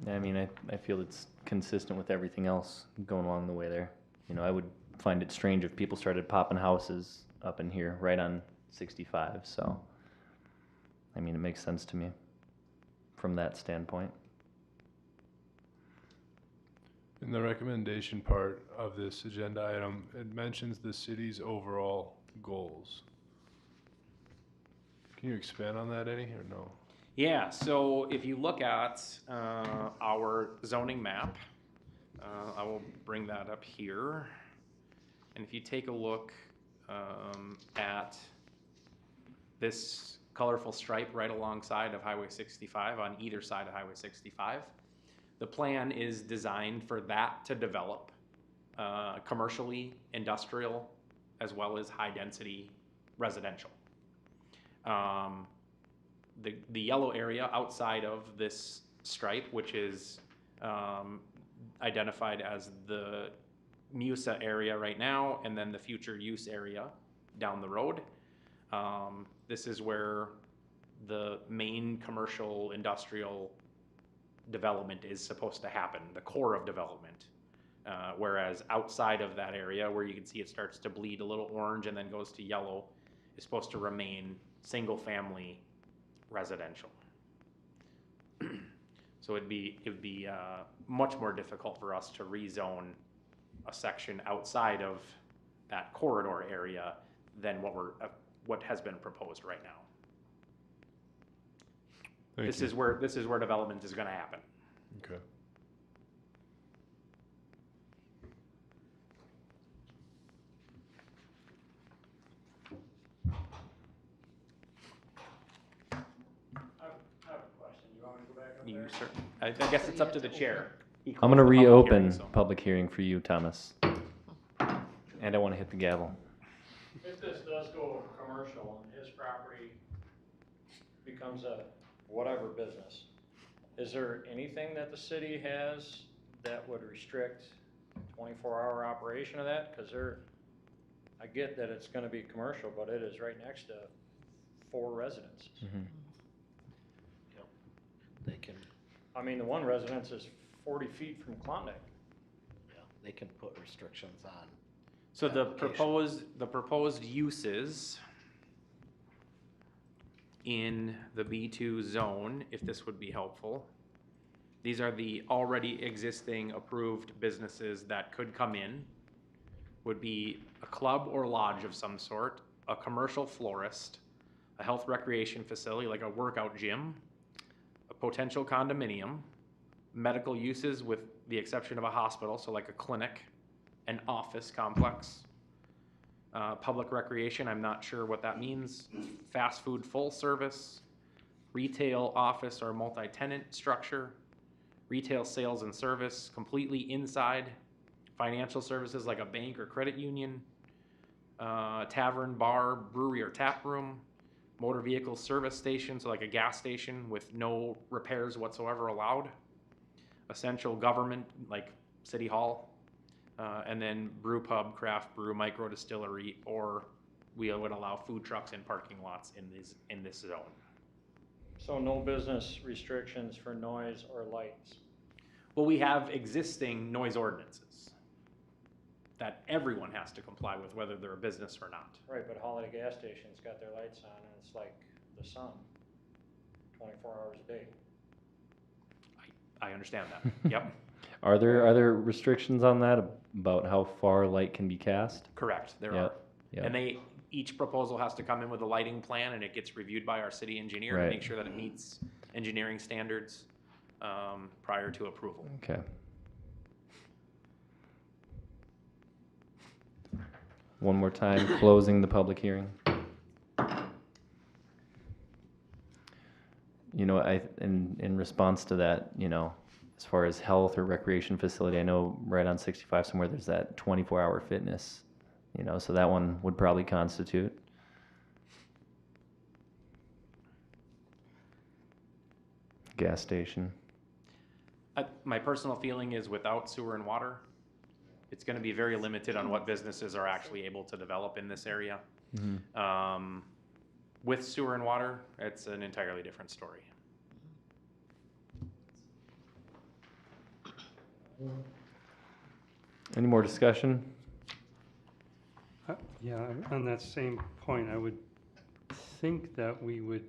I mean, I feel it's consistent with everything else going along the way there. You know, I would find it strange if people started popping houses up in here right on 65, so. I mean, it makes sense to me from that standpoint. In the recommendation part of this agenda item, it mentions the city's overall goals. Can you expand on that any, or no? Yeah, so if you look at our zoning map, I will bring that up here. And if you take a look at this colorful stripe right alongside of Highway 65, on either side of Highway 65, the plan is designed for that to develop commercially, industrial, as well as high-density residential. The yellow area outside of this stripe, which is identified as the MUSA area right now, and then the future use area down the road. This is where the main commercial industrial development is supposed to happen, the core of development. Whereas outside of that area, where you can see it starts to bleed a little orange and then goes to yellow, is supposed to remain single-family residential. So it would be much more difficult for us to rezone a section outside of that corridor area than what has been proposed right now. This is where development is going to happen. Okay. I have a question. You want me to go back up You, there? sir, I guess it's up to the chair. He I'm gonna closed the public reopen hearing, so. public hearing for you, Thomas. And I wanna hit the gavel. If this does go commercial and his property becomes a whatever business, is there anything that the city has that would restrict 24-hour operation of that? Cause I get that it's gonna be commercial, but it is right next to 4 residences. They can, I mean, the one residence is 40 feet from Klondike. yeah, they can put restrictions on. So the application. proposed uses in the B2 zone, if this would be helpful, these are the already existing approved businesses that could come in, would be a club or lodge of some sort, a commercial florist, a health recreation facility like a workout gym, a potential condominium, medical uses with the exception of a hospital, so like a clinic, an office complex, public recreation, I'm not sure what that means, fast food full service, retail, office, or multi-tenant structure, retail sales and service completely inside, financial services like a bank or credit union, tavern, bar, brewery, or tap room, motor vehicle service station, so like a gas station with no repairs whatsoever allowed, essential government like city hall, and then brew pub, craft brew, micro distillery, or we would allow food trucks in parking lots in this zone. So no business restrictions for noise or lights? Well, we have existing noise ordinances that everyone has to comply with, whether they're a business or not. Right, but Holiday Gas Station's got their lights on and it's like the sun, 24 hours a day. I understand that. Yep. Are there restrictions on that about how far light can be cast? Correct, there Yeah, are. yeah. And each proposal has to come in with a lighting plan, and it gets reviewed by our city engineer to Right. make sure that it meets engineering standards prior to approval. Okay. One more time, closing the public hearing. In response to that, as far as health or recreation facility, I know right on 65 somewhere there's that 24-hour fitness, so that one would probably constitute. Gas station. My personal feeling is without sewer and water, it's going to be very limited on what businesses are actually able to develop in this area. Mm-hmm. With sewer and water, it's an entirely different story. Any more discussion? Yeah, on that same point, I would think that we would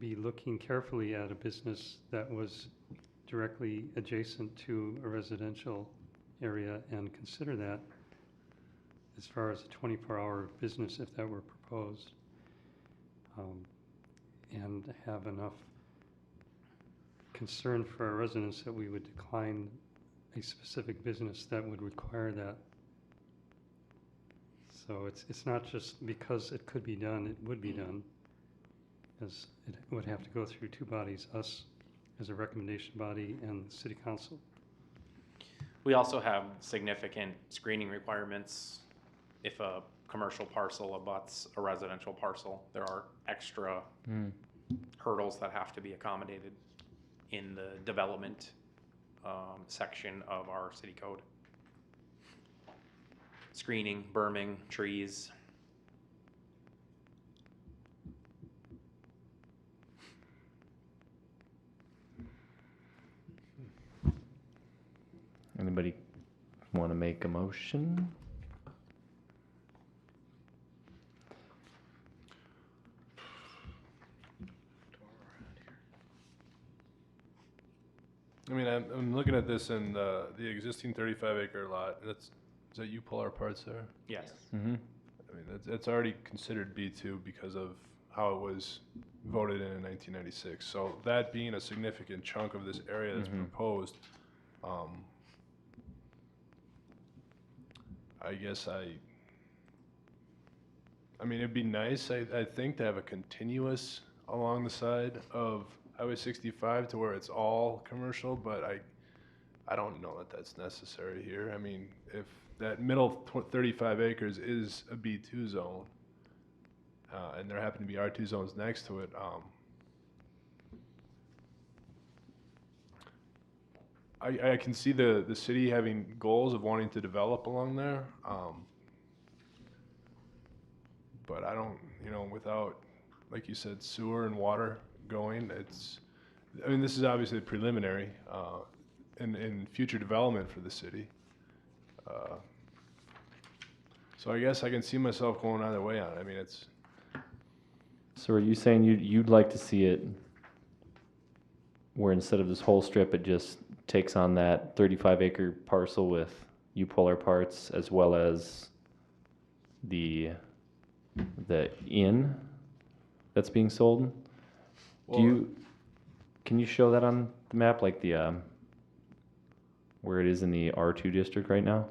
be looking carefully at a business that was directly adjacent to a residential area and consider that as far as a 24-hour business if that were proposed. And have enough concern for our residents that we would decline a specific business that would require that. So it's not just because it could be done, it would be done, as it would have to go through two bodies, us as a recommendation body and the city council. We also have significant screening requirements. If a commercial parcel abuts a residential parcel, there are extra hurdles that have to be accommodated in the development section of our city code. Screening, berming, trees. Anybody want to make a motion? I mean, I'm looking at this in the existing 35-acre lot. Is that you pull our parts there? Yes. Mm-hmm. I mean, that's already considered B2 because of how it was voted in 1996. So that being a significant chunk of this area that's proposed, I guess I mean, it'd be nice, I think, to have a continuous along the side of Highway 65 to where it's all commercial, but I don't know that that's necessary here. I mean, if that middle 35 acres is a B2 zone, and there happen to be R2 zones next to it, I can see the city having goals of wanting to develop along there, but I don't, without, like you said, sewer and water going, I mean, this is obviously preliminary in future development for the city. So I guess I can see myself going either way on it. I mean, So are you saying you'd like to see it where instead of this whole strip, it just takes on that 35-acre parcel with U-Polar parts as well as the inn that's being sold? Can you show that on the map, like the where it is in the R2 district right now?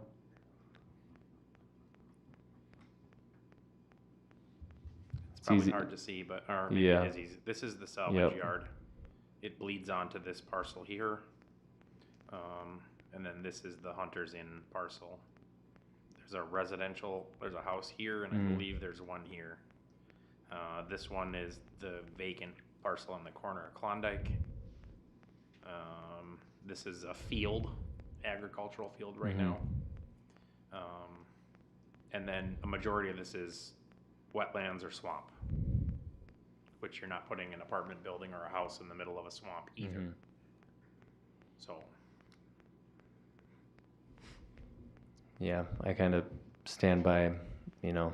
It's probably easy. hard to see, but or maybe Yeah. it is easy. This is the salvage Yep. yard. It bleeds onto this parcel here. And then this is the Hunters Inn parcel. There's a residential, there's a house here, and I believe there's one here. This one is the vacant parcel on the corner of Klondike. This is a field, agricultural field right now. And then a majority of this is wetlands or swamp, which you're not putting an apartment building or a house in the middle of a swamp either. So. Yeah, I kind of stand by, you know,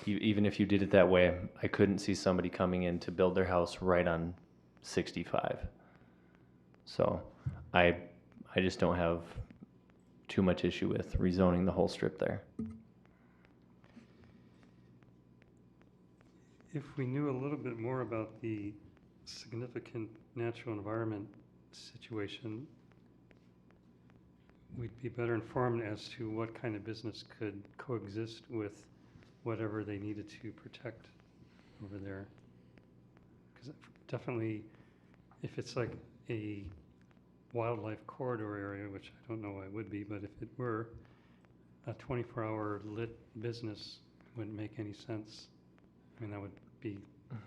even if you did it that way, I couldn't see somebody coming in to build their house right on 65. So I just don't have too much issue with rezoning the whole strip there. If we knew a little bit more about the significant natural environment situation, we'd be better informed as to what kind of business could coexist with whatever they needed to protect over there. Because definitely, if it's like a wildlife corridor area, which I don't know why it would be, but if it were, a 24-hour lit business wouldn't make any sense. I mean, that would be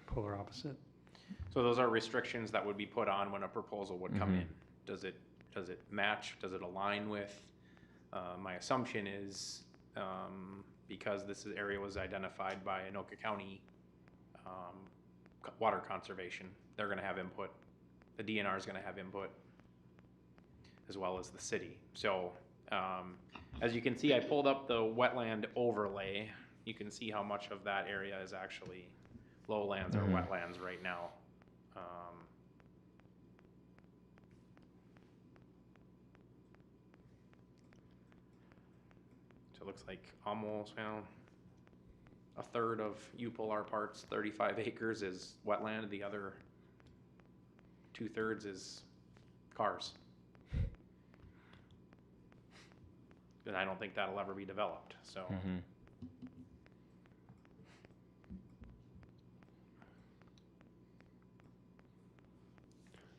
polar opposite. So those are restrictions that would be put on when a proposal would come in. Does it match? Does it align with? My assumption is because this area was identified by Anoka County Water Conservation, they're going to have input. The DNR is going to have input, as well as the city. So as you can see, I pulled up the wetland overlay. You can see how much of that area is actually lowlands or wetlands right now. So it looks like almost, well, a third of UPLR parts, 35 acres, is wetland. The other 2/3 is cars. And I don't think that'll ever be developed, so.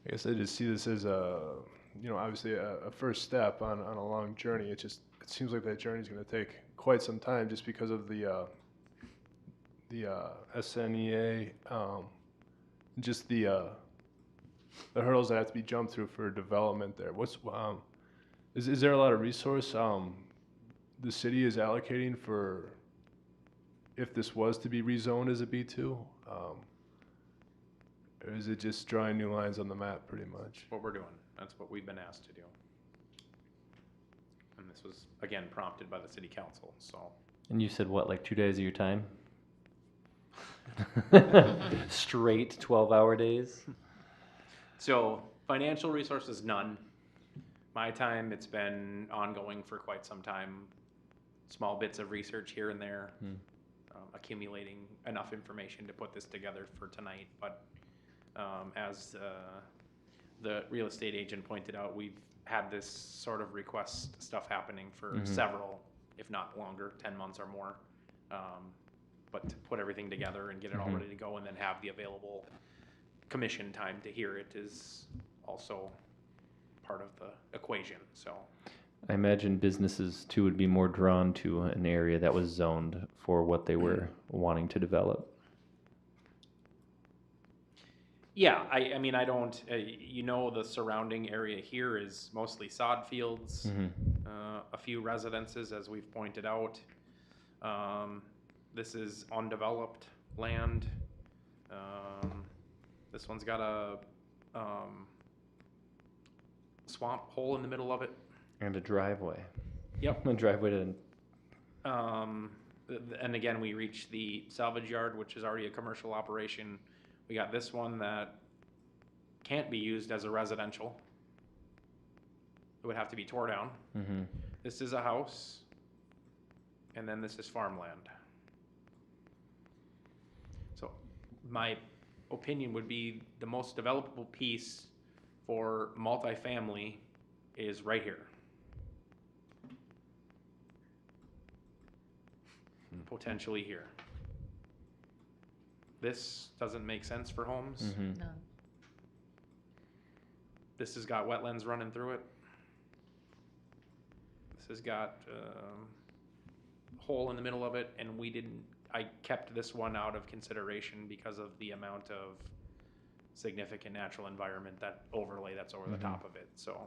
I guess I just see this as obviously a first step on a long journey. It seems like that journey is going to take quite some time just because of the SNEA, just the hurdles that have to be jumped through for development there. Is there a lot of resource the city is allocating for if this was to be rezoned as a B2? Or is it just drawing new lines on the map pretty much? What we're doing. That's what we've been asked to do. And this was, again, prompted by the city council, so. And you said what, like 2 days of your time? Straight 12-hour days? So financial resources, none. My time, it's been ongoing for quite some time. Small bits of research here and there, accumulating enough information to put this together for tonight. But as the real estate agent pointed out, we've had this sort of request stuff happening for several, if not longer, 10 months or more. But to put everything together and get it all ready to go and then have the available commission time to hear it is also part of the equation, so. I imagine businesses too would be more drawn to an area that was zoned for what they were wanting to develop. Yeah, I mean, I don't, the surrounding area here is mostly sod fields, a few residences, as we've pointed out. This is undeveloped land. This one's got a swamp hole in the middle of it. And a driveway. Yep. A driveway to... And again, we reached the salvage yard, which is already a commercial operation. We got this one that can't be used as a residential. It would have to be tore down. This is a house, and then this is farmland. So my opinion would be the most developable piece for multifamily is right here. Potentially here. This doesn't make sense for homes. No. This has got wetlands running through it. This has got, hole in the middle of it, and I kept this one out of consideration because of the amount of significant natural environment, that overlay that's over the top of it, so.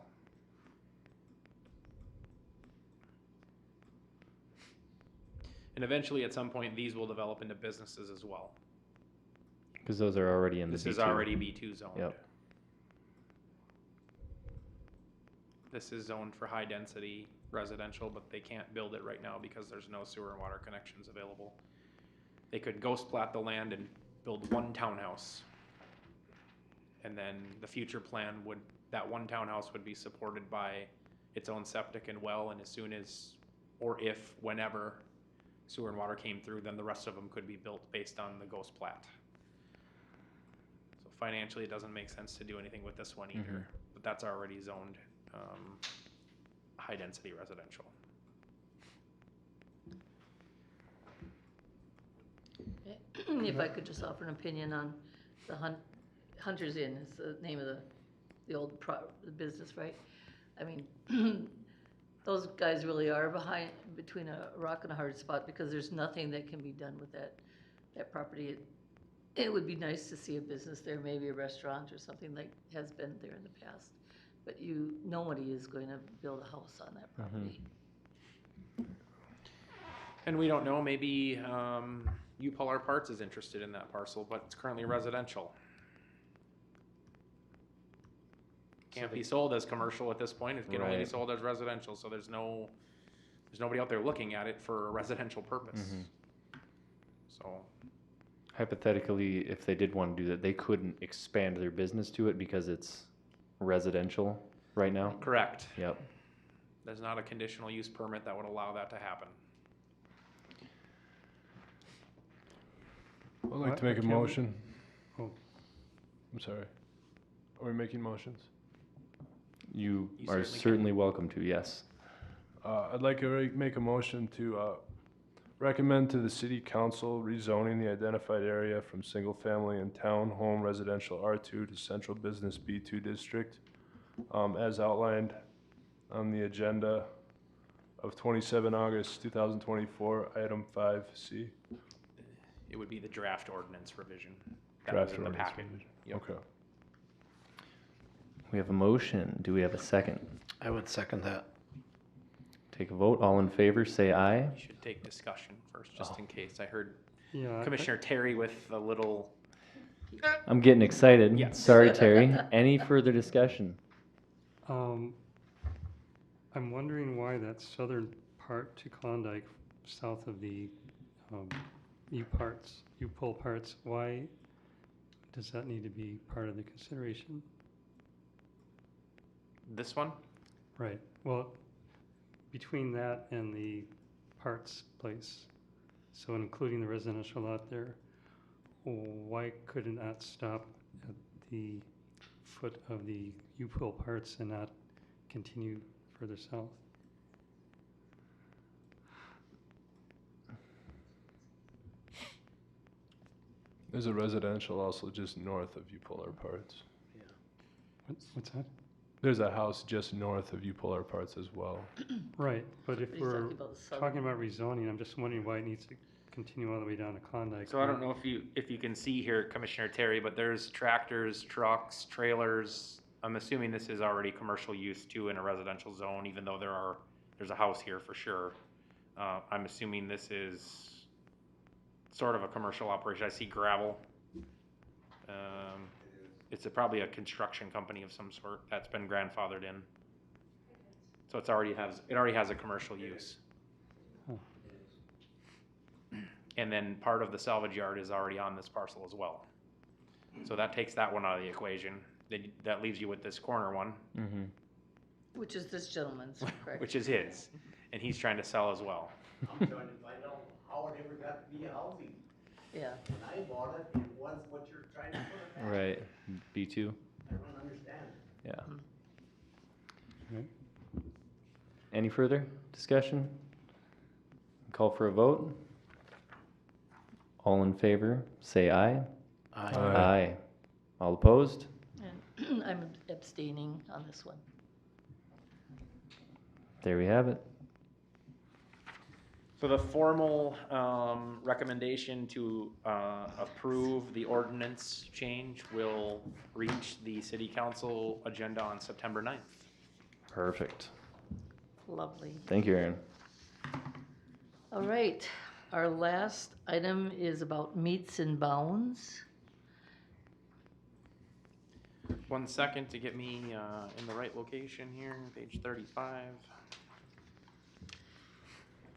And eventually, at some point, these will develop into businesses as well. Because those are already in the This B2. is already B2 zoned. Yep. This is zoned for high density residential, but they can't build it right now because there's no sewer and water connections available. They could ghost plat the land and build one townhouse. And then the future plan would, that one townhouse would be supported by its own septic and well, and as soon as, or if, whenever sewer and water came through, then the rest of them could be built based on the ghost plat. So financially, it doesn't make sense to do anything with this one either, but that's already zoned, high density residential. If I could just offer an opinion on the Hunter's Inn is the name of the old the business, right? I mean, those guys really are between a rock and a hard spot because there's nothing that can be done with that property. It would be nice to see a business there, maybe a restaurant or something like has been there in the past. But nobody is going to build a house on that property. And we don't know, maybe U-Polar Parts is interested in that parcel, but it's currently residential. Can't be sold as commercial at this point, it can only be Right. sold as residential, so there's nobody out there looking at it for a residential purpose. So, Hypothetically, if they did want to do that, they couldn't expand their business to it because it's residential right now? correct. Yep. There's not a conditional use permit that would allow that to happen. I'd like What? to make a I can't- motion. Oh. I'm sorry. Are we making motions? You You are certainly can. certainly welcome to, yes. I'd like to make a motion to recommend to the city council rezoning the identified area from single-family and town-home residential R2 to central business B2 district, as outlined on the agenda of 27 August 2024, item 5C. It would be the draft ordinance revision. That Draft was in the ordinance packet. revision. Yep. Okay. We have a motion. Do we have a second? I would second that. Take a vote. All in favor, say aye. You should take discussion first, just in case. I heard Yeah. Commissioner Terry with a little, I'm getting excited. Yes. Sorry, Terry. Any further discussion? I'm wondering why that southern part to Klondike, south of the U-Pull parts, why does that need to be part of the consideration? this one? Right, well, between that and the parts place, so including the residential lot there, why couldn't that stop at the foot of the U-Pull parts and not continue further south? There's a residential also just north of U-Polar Parts. What's that? There's a house just north of U-Polar Parts as well. Right, but if He's we're talking about the southern. talking about rezoning, I'm just wondering why it needs to continue all the way down to Klondike. So I don't know if you can see here, Commissioner Terry, but there's tractors, trucks, trailers. I'm assuming this is already commercial use too in a residential zone, even though there's a house here for sure. I'm assuming this is sort of a commercial operation. I see gravel. It's probably a construction company of some sort that's been grandfathered in. So it already has a commercial use. Huh. And then part of the salvage yard is already on this parcel as well. So that takes that one out of the equation. Then that leaves you with this corner one, Mm-hmm. Which is this gentleman's, correct? which is his, and he's trying to sell as well. I'm trying to find out how it ever got to be housing. Yeah. When I bought it, it was what you're trying to put it back. Right. B2. I don't understand. Yeah. Right. Any further discussion? Call for a vote. All in favor, say aye. Aye. Aye. All opposed? And I'm abstaining on this one. There we have it. So the formal recommendation to approve the ordinance change will reach the city council agenda on September 9th. Perfect. Lovely. Thank you, Aaron. All right, our last item is about meets and bounds. 1 second to get me in the right location here, page 35.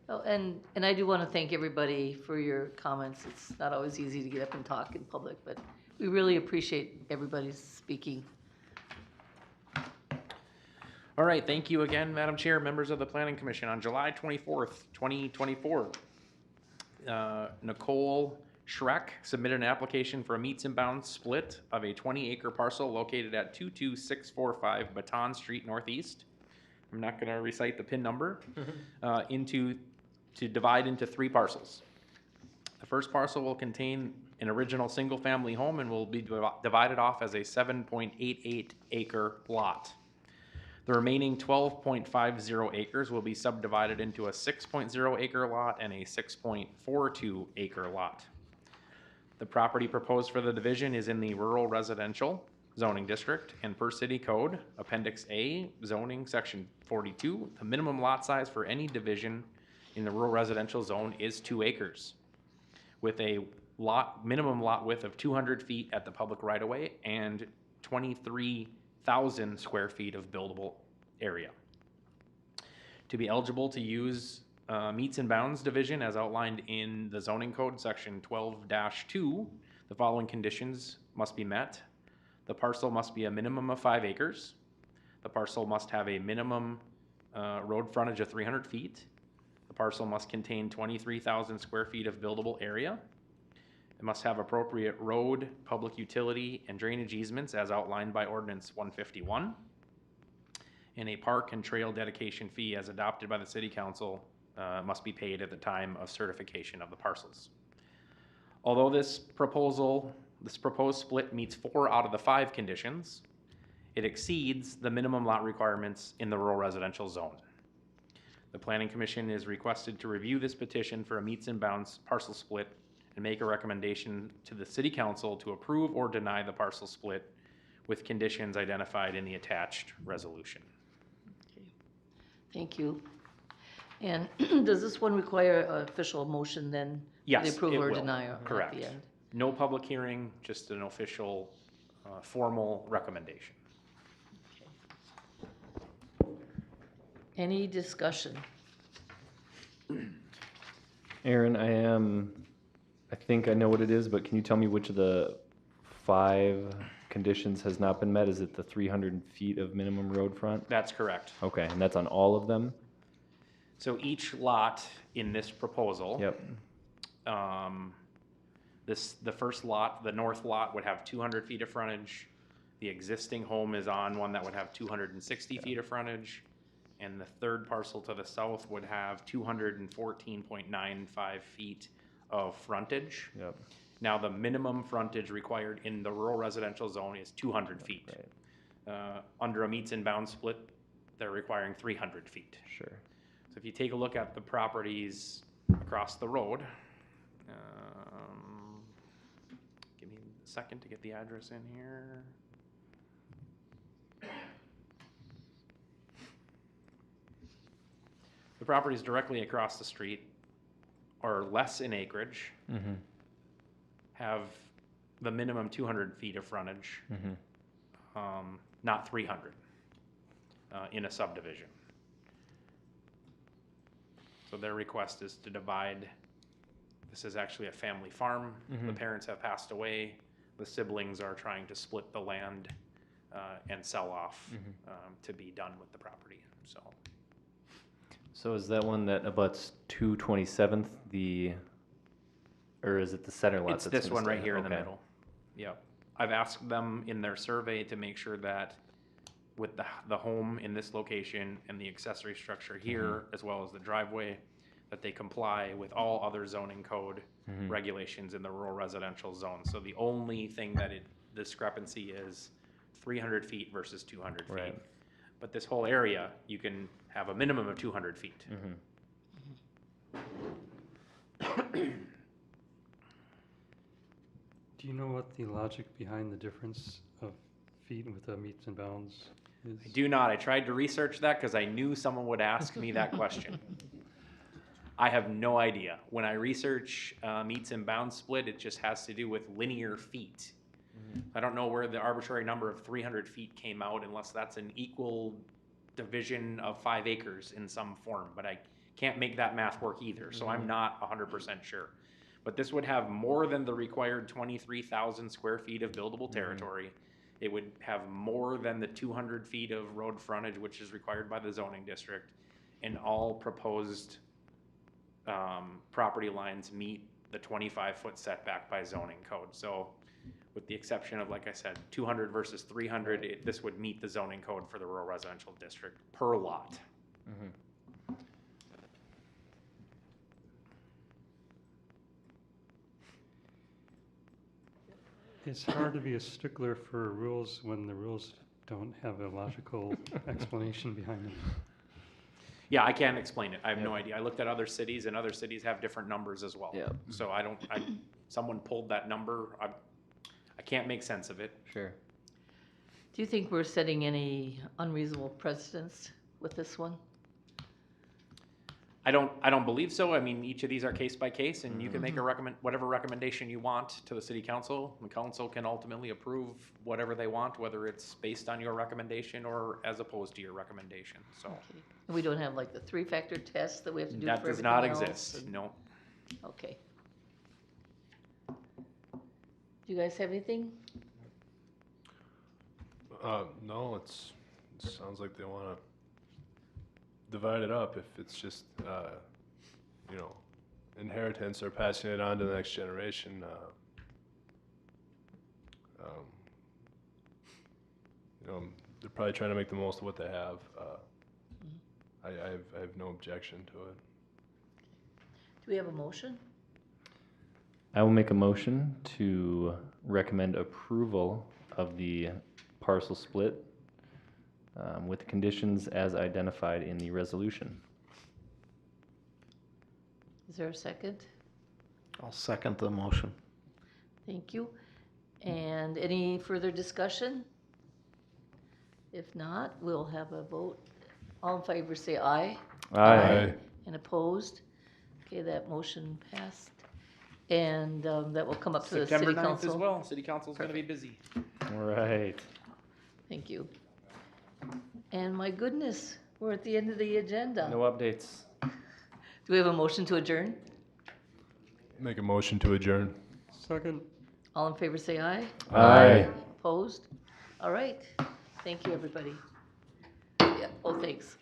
Oh, and I do want to thank everybody for your comments. It's not always easy to get up and talk in public, but we really appreciate everybody's speaking. All right, thank you again, Madam Chair, members of the Planning Commission. On July 24th, 2024, Nicole Schreck submitted an application for a meets and bounds split of a 20-acre parcel located at 22645 Bataan Street Northeast. I'm not going to recite the PIN number, to divide into 3 parcels. The first parcel will contain an original single-family home and will be divided off as a 7.88 acre lot. The remaining 12.50 acres will be subdivided into a 6.0 acre lot and a 6.42 acre lot. The property proposed for the division is in the rural residential zoning district, and per city code, Appendix A, zoning, section 42, the minimum lot size for any division in the rural residential zone is 2 acres, with a minimum lot width of 200 feet at the public right-of-way and 23,000 square feet of buildable area. To be eligible to use meets and bounds division as outlined in the zoning code, section 12-2, the following conditions must be met. The parcel must be a minimum of 5 acres. The parcel must have a minimum road frontage of 300 feet. The parcel must contain 23,000 square feet of buildable area. It must have appropriate road, public utility, and drainage easements as outlined by Ordinance 151. And a park and trail dedication fee as adopted by the City Council must be paid at the time of certification of the parcels. Although this proposed split meets 4 out of the 5 conditions, it exceeds the minimum lot requirements in the rural residential zone. The Planning Commission is requested to review this petition for a meets and bounds parcel split and make a recommendation to the City Council to approve or deny the parcel split with conditions identified in the attached resolution. Okay. Thank you. And does this one require an official motion then? Yes, the approval it or will. denial at Correct. the end? No public hearing, just an official formal recommendation. Any discussion? Aaron, I think I know what it is, but can you tell me which of the 5 conditions has not been met? Is it the 300 feet of minimum road front? That's correct. Okay, and that's on all of them? So each lot in this proposal, Yep. the first lot, the north lot, would have 200 feet of frontage. The existing home is on one that would have 260 feet of frontage. And the third parcel to the south would have 214.95 feet of frontage. Yep. Now, the minimum frontage required in the rural residential zone is 200 feet. Right. Under a meets and bounds split, they're requiring 300 feet. Sure. So if you take a look at the properties across the road, give me a second to get the address in here. The properties directly across the street are less in acreage, Mm-hmm. have the minimum 200 feet of frontage, Mm-hmm. not 300 in a subdivision. So their request is to divide. This is actually a family farm. Mm-hmm. The parents have passed away. The siblings are trying to split the land and sell off to be done with the property. So is that one that abuts 227th, or is it the center lot? It's that's this gonna one stay? right here in the Okay. middle. Yep. I've asked them in their survey to make sure that with the home in this location and the accessory structure here, as well as the driveway, that they comply with all other zoning code regulations in the rural residential zone. So the only thing that discrepancy is 300 feet versus 200 feet. Right. But this whole area, you can have a minimum of 200 feet. Mm-hmm. Do you know what the logic behind the difference of feet with the meets and bounds is? I do not. I tried to research that because I knew someone would ask me that question. I have no idea. When I research meets and bounds split, it just has to do with linear feet. I don't know where the arbitrary number of 300 feet came out unless that's an equal division of 5 acres in some form, but I can't make that math work either, so I'm not 100% sure. But this would have more than the required 23,000 square feet of buildable territory. It would have more than the 200 feet of road frontage, which is required by the zoning district, and all proposed property lines meet the 25-foot setback by zoning code. So with the exception of, like I said, 200 versus 300, this would meet the zoning code for the rural residential district per lot. It's hard to be a stickler for rules when the rules don't have a logical explanation behind them. Yeah, I can't explain it. I have no idea. I looked at other cities, and other cities have different numbers as well. Yep. So someone pulled that number. I can't make sense of it. Sure. Do you think we're setting any unreasonable precedents with this one? I don't believe so. I mean, each of these are case by case, and you can make whatever recommendation you want to the city council. The council can ultimately approve whatever they want, whether it's based on your recommendation or as opposed to your recommendation. So Okay. And we don't have like the 3-factor test that we have to do for that everything does not else? exist. No. Okay. Do you guys have anything? No, it sounds like they want to divide it up if it's just, you know, inheritance or passing it on to the next generation. You know, they're probably trying to make the most of what they have. I have no objection to it. Do we have a motion? I will make a motion to recommend approval of the parcel split with conditions as identified in the resolution. Is there a second? I'll second the motion. Thank you. And any further discussion? If not, we'll have a vote. All in favor say aye. Aye. And opposed? Okay, that motion passed. And that will come up to the September city 9th council. as well. City council's going to be busy. All right. Thank you. And my goodness, we're at the end of the agenda. No updates. Do we have a motion to adjourn? Make a motion to adjourn. Second. All in favor say aye. Aye. Opposed? All right. Thank you, everybody. Yeah, oh, thanks.